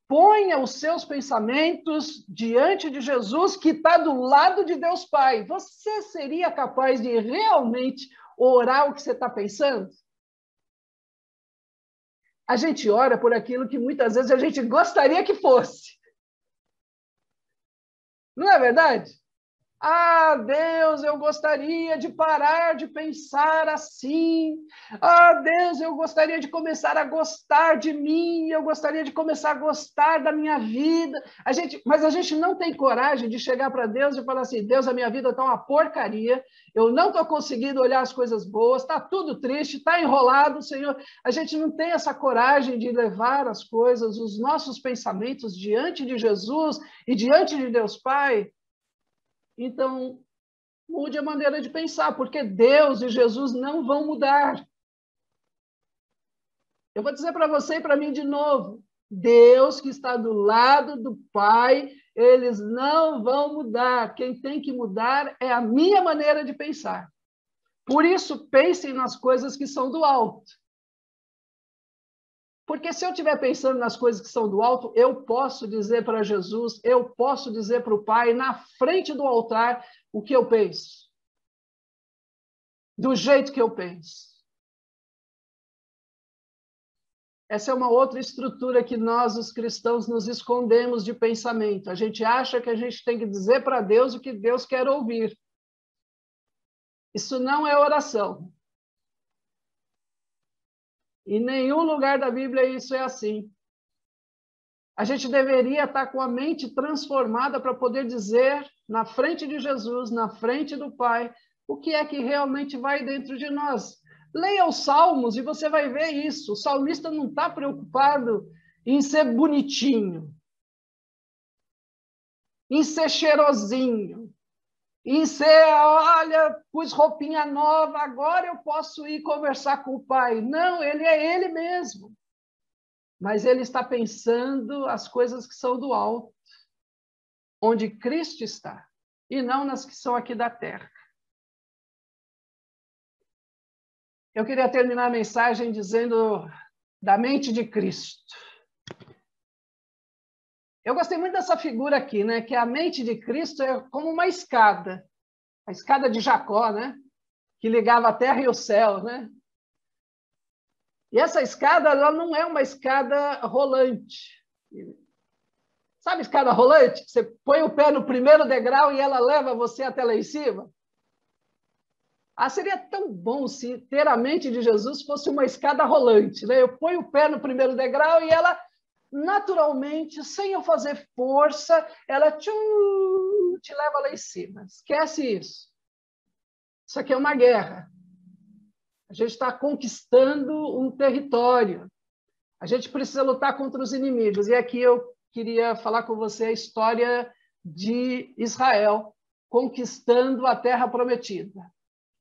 Ponha os seus pensamentos diante de Jesus, que está do lado de Deus Pai. Você seria capaz de realmente orar o que você está pensando? A gente ora por aquilo que muitas vezes a gente gostaria que fosse. Não é verdade? Ah, Deus, eu gostaria de parar de pensar assim. Ah, Deus, eu gostaria de começar a gostar de mim, eu gostaria de começar a gostar da minha vida. Mas a gente não tem coragem de chegar para Deus e falar assim, Deus, a minha vida está uma porcaria, eu não estou conseguindo olhar as coisas boas, está tudo triste, está enrolado, Senhor. A gente não tem essa coragem de levar as coisas, os nossos pensamentos diante de Jesus e diante de Deus Pai. Então, mude a maneira de pensar, porque Deus e Jesus não vão mudar. Eu vou dizer para você e para mim de novo, Deus que está do lado do Pai, eles não vão mudar. Quem tem que mudar é a minha maneira de pensar. Por isso, pensem nas coisas que são do alto. Porque se eu estiver pensando nas coisas que são do alto, eu posso dizer para Jesus, eu posso dizer para o Pai, na frente do altar, o que eu penso. Do jeito que eu penso. Essa é uma outra estrutura que nós, os cristãos, nos escondemos de pensamento. A gente acha que a gente tem que dizer para Deus o que Deus quer ouvir. Isso não é oração. Em nenhum lugar da Bíblia isso é assim. A gente deveria estar com a mente transformada para poder dizer, na frente de Jesus, na frente do Pai, o que é que realmente vai dentro de nós. Leia os Salmos e você vai ver isso. O salmista não está preocupado em ser bonitinho, em ser cheirosinho, em ser, olha, pus roupinha nova, agora eu posso ir conversar com o Pai. Não, ele é ele mesmo. Mas ele está pensando as coisas que são do alto, onde Cristo está, e não nas que são aqui da terra. eu queria terminar a mensagem dizendo da mente de Cristo. Eu gostei muito dessa figura aqui, né? Que a mente de Cristo é como uma escada, a escada de Jacó, né? Que ligava a terra e o céu, né? E essa escada, ela não é uma escada rolante. Sabe escada rolante? Você põe o pé no primeiro degrau e ela leva você até lá em cima? Ah, seria tão bom se ter a mente de Jesus fosse uma escada rolante, né? Eu ponho o pé no primeiro degrau e ela, naturalmente, sem eu fazer força, ela te leva lá em cima. Esquece isso. Isso aqui é uma guerra. A gente está conquistando um território. A gente precisa lutar contra os inimigos. E aqui eu queria falar com você a história de Israel conquistando a Terra Prometida.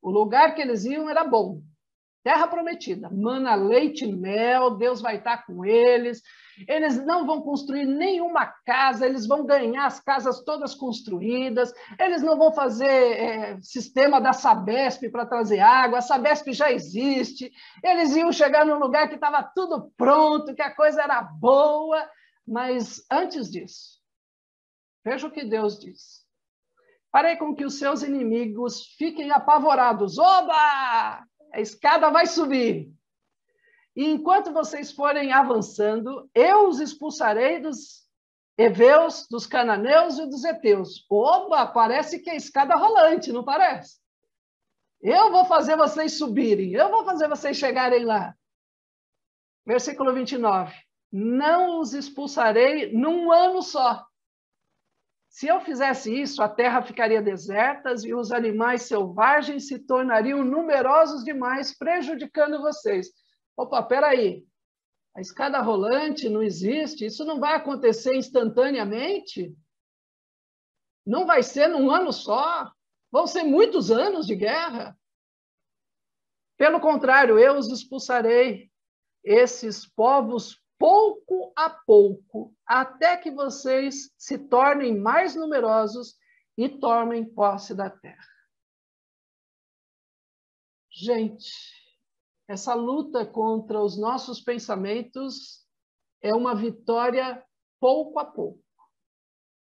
O lugar que eles iam era bom. Terra Prometida. Mana, leite e mel, Deus vai estar com eles. Eles não vão construir nenhuma casa, eles vão ganhar as casas todas construídas, eles não vão fazer sistema da Sabesp para trazer água, a Sabesp já existe, eles iam chegar num lugar que estava tudo pronto, que a coisa era boa, mas antes disso, veja o que Deus diz. Farei com que os seus inimigos fiquem apavorados. Oba! A escada vai subir. E enquanto vocês forem avançando, eu os expulsarei dos heveus, dos cananeus e dos heteus. Oba! Parece que é escada rolante, não parece? Eu vou fazer vocês subirem. Eu vou fazer vocês chegarem lá. Versículo 29. Não os expulsarei num ano só. Se eu fizesse isso, a terra ficaria deserta e os animais selvagens se tornariam numerosos demais, prejudicando vocês. Opa, peraí. A escada rolante não existe? Isso não vai acontecer instantaneamente? Não vai ser num ano só? Vão ser muitos anos de guerra? Pelo contrário, eu os expulsarei, esses povos, pouco a pouco, até que vocês se tornem mais numerosos e tomem posse da terra. Gente, essa luta contra os nossos pensamentos é uma vitória pouco a pouco.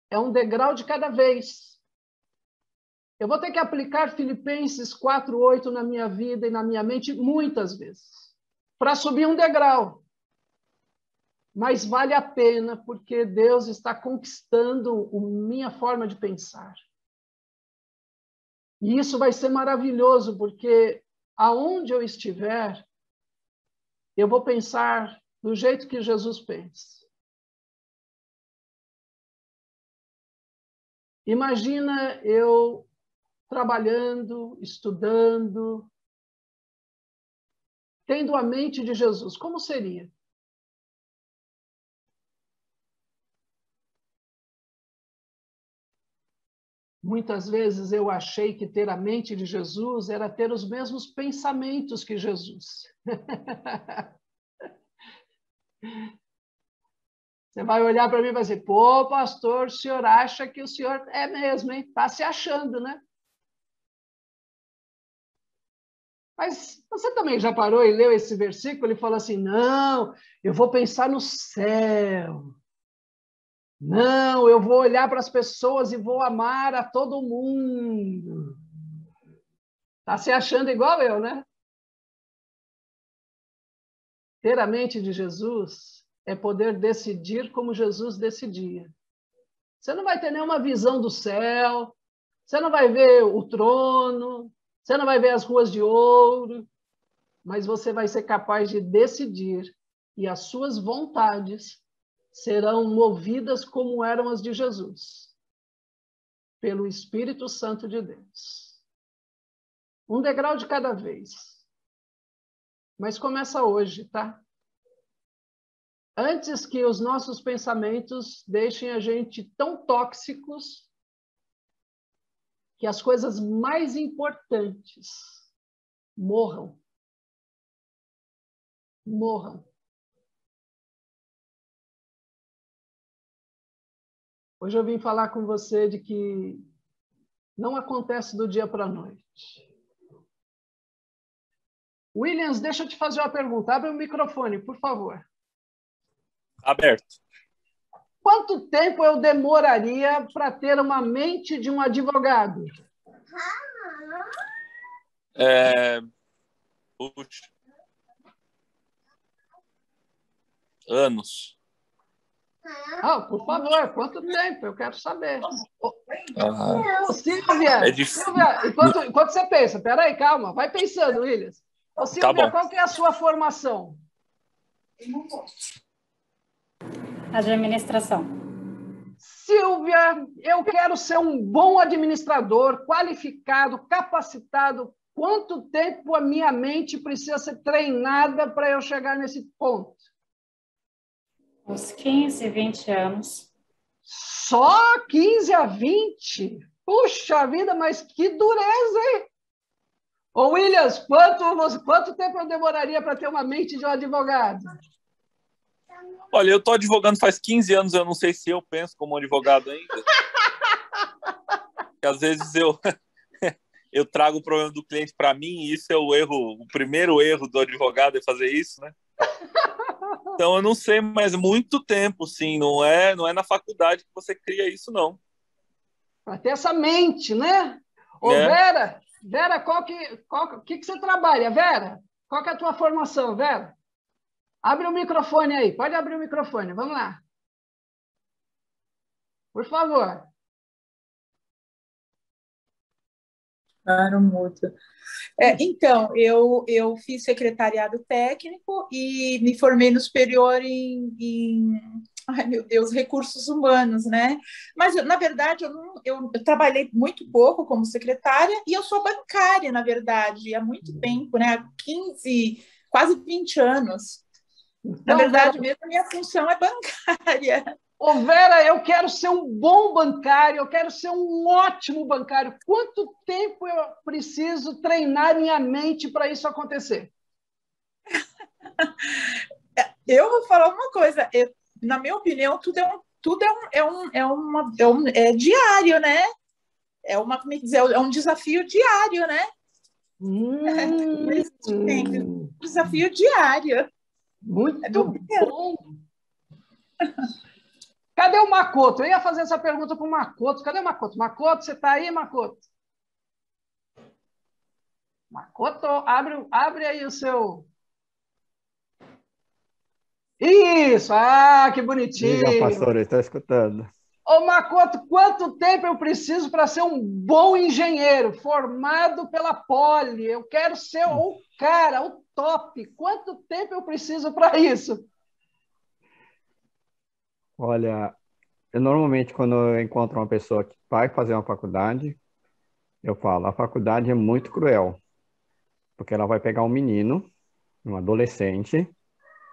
É um degrau de cada vez. Eu vou ter que aplicar Filipenses 4:8 na minha vida e na minha mente muitas vezes, para subir um degrau. Mas vale a pena, porque Deus está conquistando a minha forma de pensar. E isso vai ser maravilhoso, porque aonde eu estiver, eu vou pensar do jeito que Jesus pensa. Imagina eu trabalhando, estudando, tendo a mente de Jesus. Como seria? Muitas vezes eu achei que ter a mente de Jesus era ter os mesmos pensamentos que Jesus. Você vai olhar para mim e vai dizer, pô, pastor, o senhor acha que o senhor é mesmo, hein? Está se achando, né? Mas você também já parou e leu esse versículo e falou assim, não, eu vou pensar no céu. Não, eu vou olhar para as pessoas e vou amar a todo mundo. Está se achando igual eu, né? Ter a mente de Jesus é poder decidir como Jesus decidia. Você não vai ter nenhuma visão do céu, você não vai ver o trono, você não vai ver as ruas de ouro, mas você vai ser capaz de decidir e as suas vontades serão movidas como eram as de Jesus, pelo Espírito Santo de Deus. Um degrau de cada vez. Mas começa hoje, tá? Antes que os nossos pensamentos deixem a gente tão tóxicos que as coisas mais importantes morram. Morram. Hoje eu vim falar com você de que não acontece do dia para a noite. Williams, deixa eu te fazer uma pergunta. Abre o microfone, por favor. Aberto. Quanto tempo eu demoraria para ter uma mente de um advogado? Puxa. Anos. Por favor, quanto tempo? Eu quero saber. É difícil. Silvia, enquanto você pensa, peraí, calma, vai pensando, Williams. Silvia, qual que é a sua formação? Administração. Silvia, eu quero ser um bom administrador, qualificado, capacitado. Quanto tempo a minha mente precisa ser treinada para eu chegar nesse ponto? Uns 15, 20 anos. Só 15 a 20? Puxa vida, mas que dureza, hein? Ô, Williams, quanto tempo eu demoraria para ter uma mente de um advogado? Olha, eu estou advogando faz 15 anos, eu não sei se eu penso como advogado ainda. Porque às vezes eu trago o problema do cliente para mim, e isso é o primeiro erro do advogado é fazer isso, né? Então eu não sei, mas muito tempo, sim, não é na faculdade que você cria isso, não. Para ter essa mente, né? Ô, Vera, qual que você trabalha, Vera? Qual que é a tua formação, Vera? Abre o microfone aí, pode abrir o microfone, vamos lá. Por favor. Claro, muito. Então, eu fiz secretariado técnico e me formei no superior ai, meu Deus, recursos humanos, né? Mas, na verdade, eu trabalhei muito pouco como secretária e eu sou bancária, na verdade, há muito tempo, né? Há 15, quase 20 anos. Na verdade, mesmo a minha função é bancária. Ô, Vera, eu quero ser um bom bancário, eu quero ser um ótimo bancário. Quanto tempo eu preciso treinar minha mente para isso acontecer? Eu vou falar uma coisa, na minha opinião, tudo é diário, né? Como é que dizer, é um desafio diário, né? Desafio diário. Muito bom. Cadê o Makoto? Eu ia fazer essa pergunta para o Makoto. Cadê o Makoto? Makoto, você está aí, Makoto? Makoto, abre aí o seu... Isso! Que bonitinho! Diga, pastor, eu estou escutando. Ô, Makoto, quanto tempo eu preciso para ser um bom engenheiro, formado pela Poli? Eu quero ser o cara, o top. Quanto tempo eu preciso para isso? Olha, normalmente, quando eu encontro uma pessoa que vai fazer uma faculdade, eu falo, a faculdade é muito cruel, porque ela vai pegar um menino, um adolescente,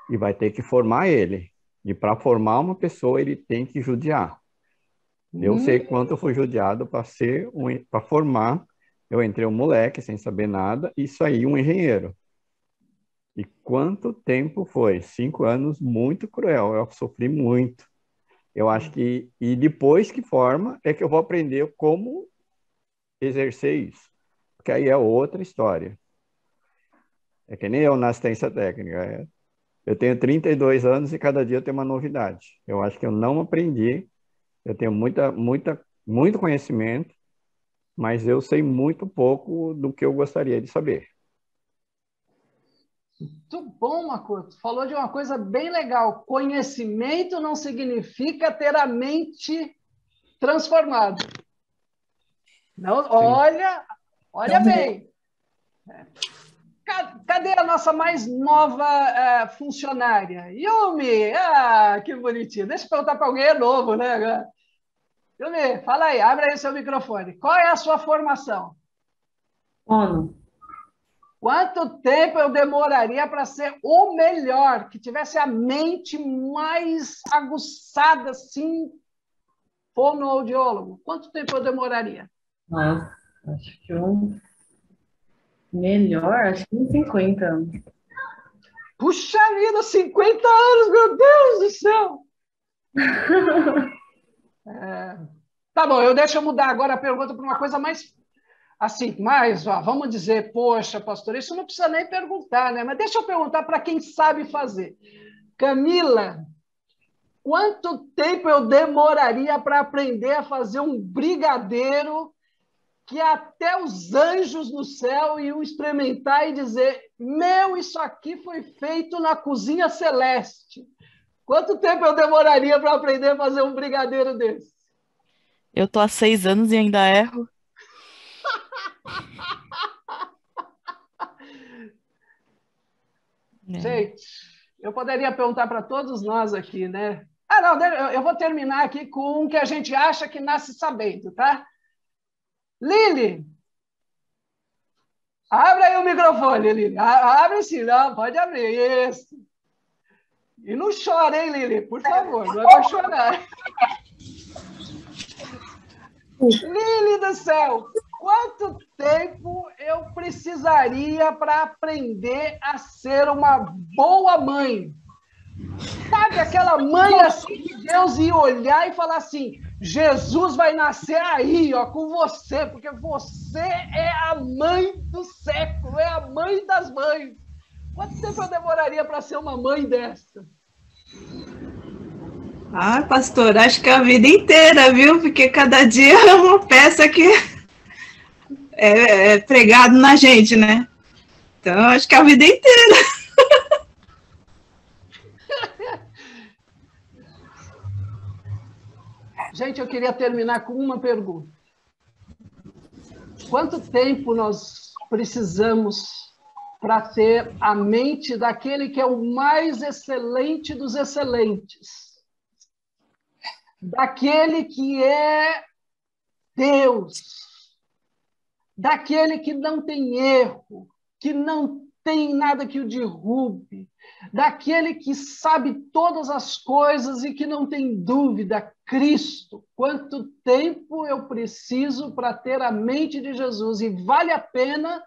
e vai ter que formar ele. E para formar uma pessoa, ele tem que judiar. Eu sei quanto eu fui judiado para formar. Eu entrei um moleque sem saber nada e saí um engenheiro. E quanto tempo foi? 5 anos, muito cruel. Eu sofri muito. Eu acho que... E depois que forma, é que eu vou aprender como exercer isso. Porque aí é outra história. É que nem eu na assistência técnica. Eu tenho 32 anos e cada dia eu tenho uma novidade. Eu acho que eu não aprendi. Eu tenho muito conhecimento, mas eu sei muito pouco do que eu gostaria de saber. Muito bom, Makoto. Falou de uma coisa bem legal. Conhecimento não significa ter a mente transformada. Não, olha bem. Cadê a nossa mais nova funcionária? Yumi! Que bonitinho. Deixa eu perguntar para alguém, é novo, né? Yumi, fala aí, abre aí o seu microfone. Qual é a sua formação? ONU. Quanto tempo eu demoraria para ser o melhor, que tivesse a mente mais aguçada, assim, fonoaudiólogo? Quanto tempo eu demoraria? Nossa, acho que melhor, acho que uns 50 anos. Puxa vida, 50 anos, meu Deus do céu! Tá bom, deixa eu mudar agora a pergunta para uma coisa Assim, mas ó, vamos dizer, poxa, pastor, isso não precisa nem perguntar, né? Mas deixa eu perguntar para quem sabe fazer. Camila, quanto tempo eu demoraria para aprender a fazer um brigadeiro que até os anjos no céu iam experimentar e dizer: meu, isso aqui foi feito na cozinha celeste? Quanto tempo eu demoraria para aprender a fazer um brigadeiro desse? Eu tô há 6 anos e ainda erro. É. Gente, eu poderia perguntar para todos nós aqui, né? Ah, não, eu vou terminar aqui com um que a gente acha que nasce sabendo, tá? Lili, abre aí o microfone, Lili. Abre sim, não, pode abrir. Isso. E não chora, hein, Lili? Por favor, não é para chorar. Lili do céu, quanto tempo eu precisaria para aprender a ser uma boa mãe? Sabe aquela mãe assim que Deus ia olhar e falar assim: Jesus vai nascer aí, ó, com você, porque você é a mãe do século, é a mãe das mães. Quanto tempo eu demoraria para ser uma mãe dessa? Ah, pastor, acho que a vida inteira, viu? Porque cada dia é uma peça que é pregado na gente, né? Então, acho que a vida inteira. Gente, eu queria terminar com uma pergunta. Quanto tempo nós precisamos para ter a mente daquele que é o mais excelente dos excelentes? Daquele que é Deus, daquele que não tem erro, que não tem nada que o derrube, daquele que sabe todas as coisas e que não tem dúvida, Cristo. Quanto tempo eu preciso para ter a mente de Jesus? E vale a pena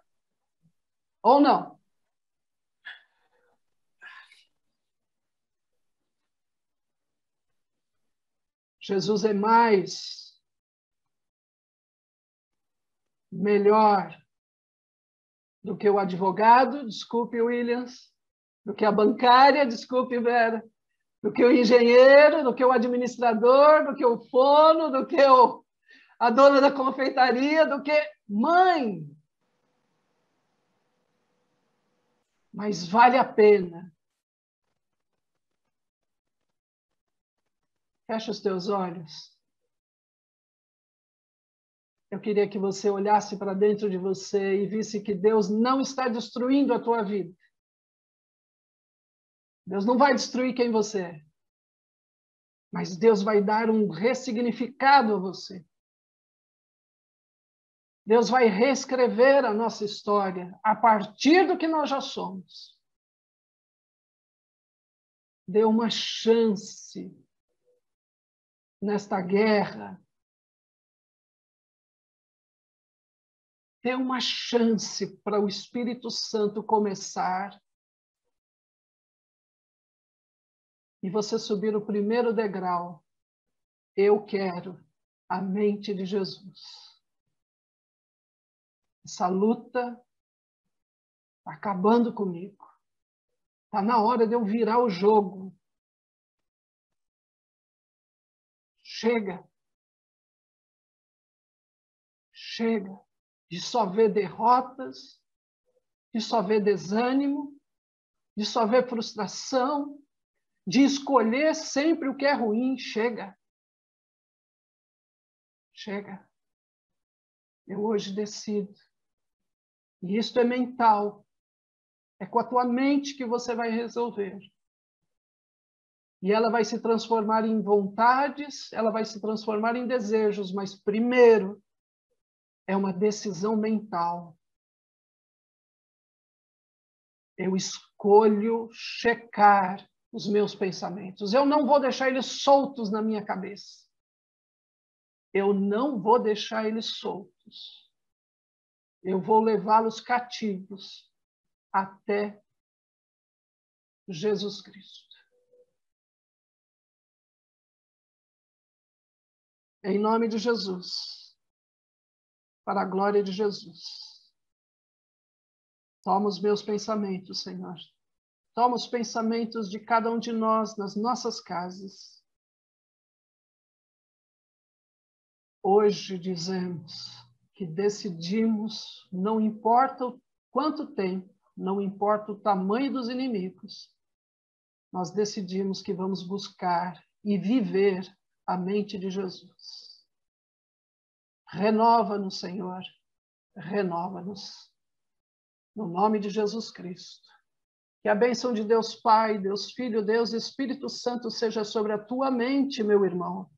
ou não? Jesus é mais, melhor do que o advogado, desculpe, Williams, do que a bancária, desculpe, Vera, do que o engenheiro, do que o administrador, do que o fono, do que a dona da confeitaria, do que mãe. Mas vale a pena. Fecha os teus olhos. Eu queria que você olhasse para dentro de você e visse que Deus não está destruindo a tua vida. Deus não vai destruir quem você é. Mas Deus vai dar um ressignificado a você. Deus vai reescrever a nossa história a partir do que nós já somos. Dê uma chance nesta guerra. Dê uma chance para o Espírito Santo começar e você subir o primeiro degrau. Eu quero a mente de Jesus. Essa luta está acabando comigo. Está na hora de eu virar o jogo. Chega. Chega de só ver derrotas, de só ver desânimo, de só ver frustração, de escolher sempre o que é ruim. Chega. Chega. Eu hoje decido. E isso é mental. É com a tua mente que você vai resolver. E ela vai se transformar em vontades, ela vai se transformar em desejos, mas primeiro é uma decisão mental. Eu escolho checar os meus pensamentos. Eu não vou deixar eles soltos na minha cabeça. Eu não vou deixar eles soltos. Eu vou levá-los cativos até Jesus Cristo. Em nome de Jesus. para a glória de Jesus. Toma os meus pensamentos, Senhor. Toma os pensamentos de cada um de nós nas nossas casas. Hoje dizemos que decidimos, não importa o quanto tempo, não importa o tamanho dos inimigos, nós decidimos que vamos buscar e viver a mente de Jesus. Renova-nos, Senhor, renova-nos. No nome de Jesus Cristo. Que a bênção de Deus Pai, Deus Filho, Deus Espírito Santo seja sobre a tua mente, meu irmão.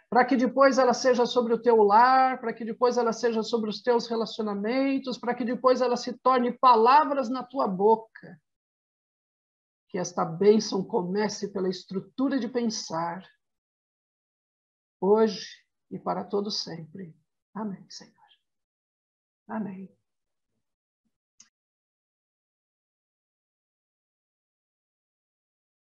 Para que depois ela seja sobre o teu lar, para que depois ela seja sobre os teus relacionamentos, para que depois ela se torne palavras na tua boca. Que esta bênção comece pela estrutura de pensar, hoje e para todo sempre. Amém, Senhor. Amém.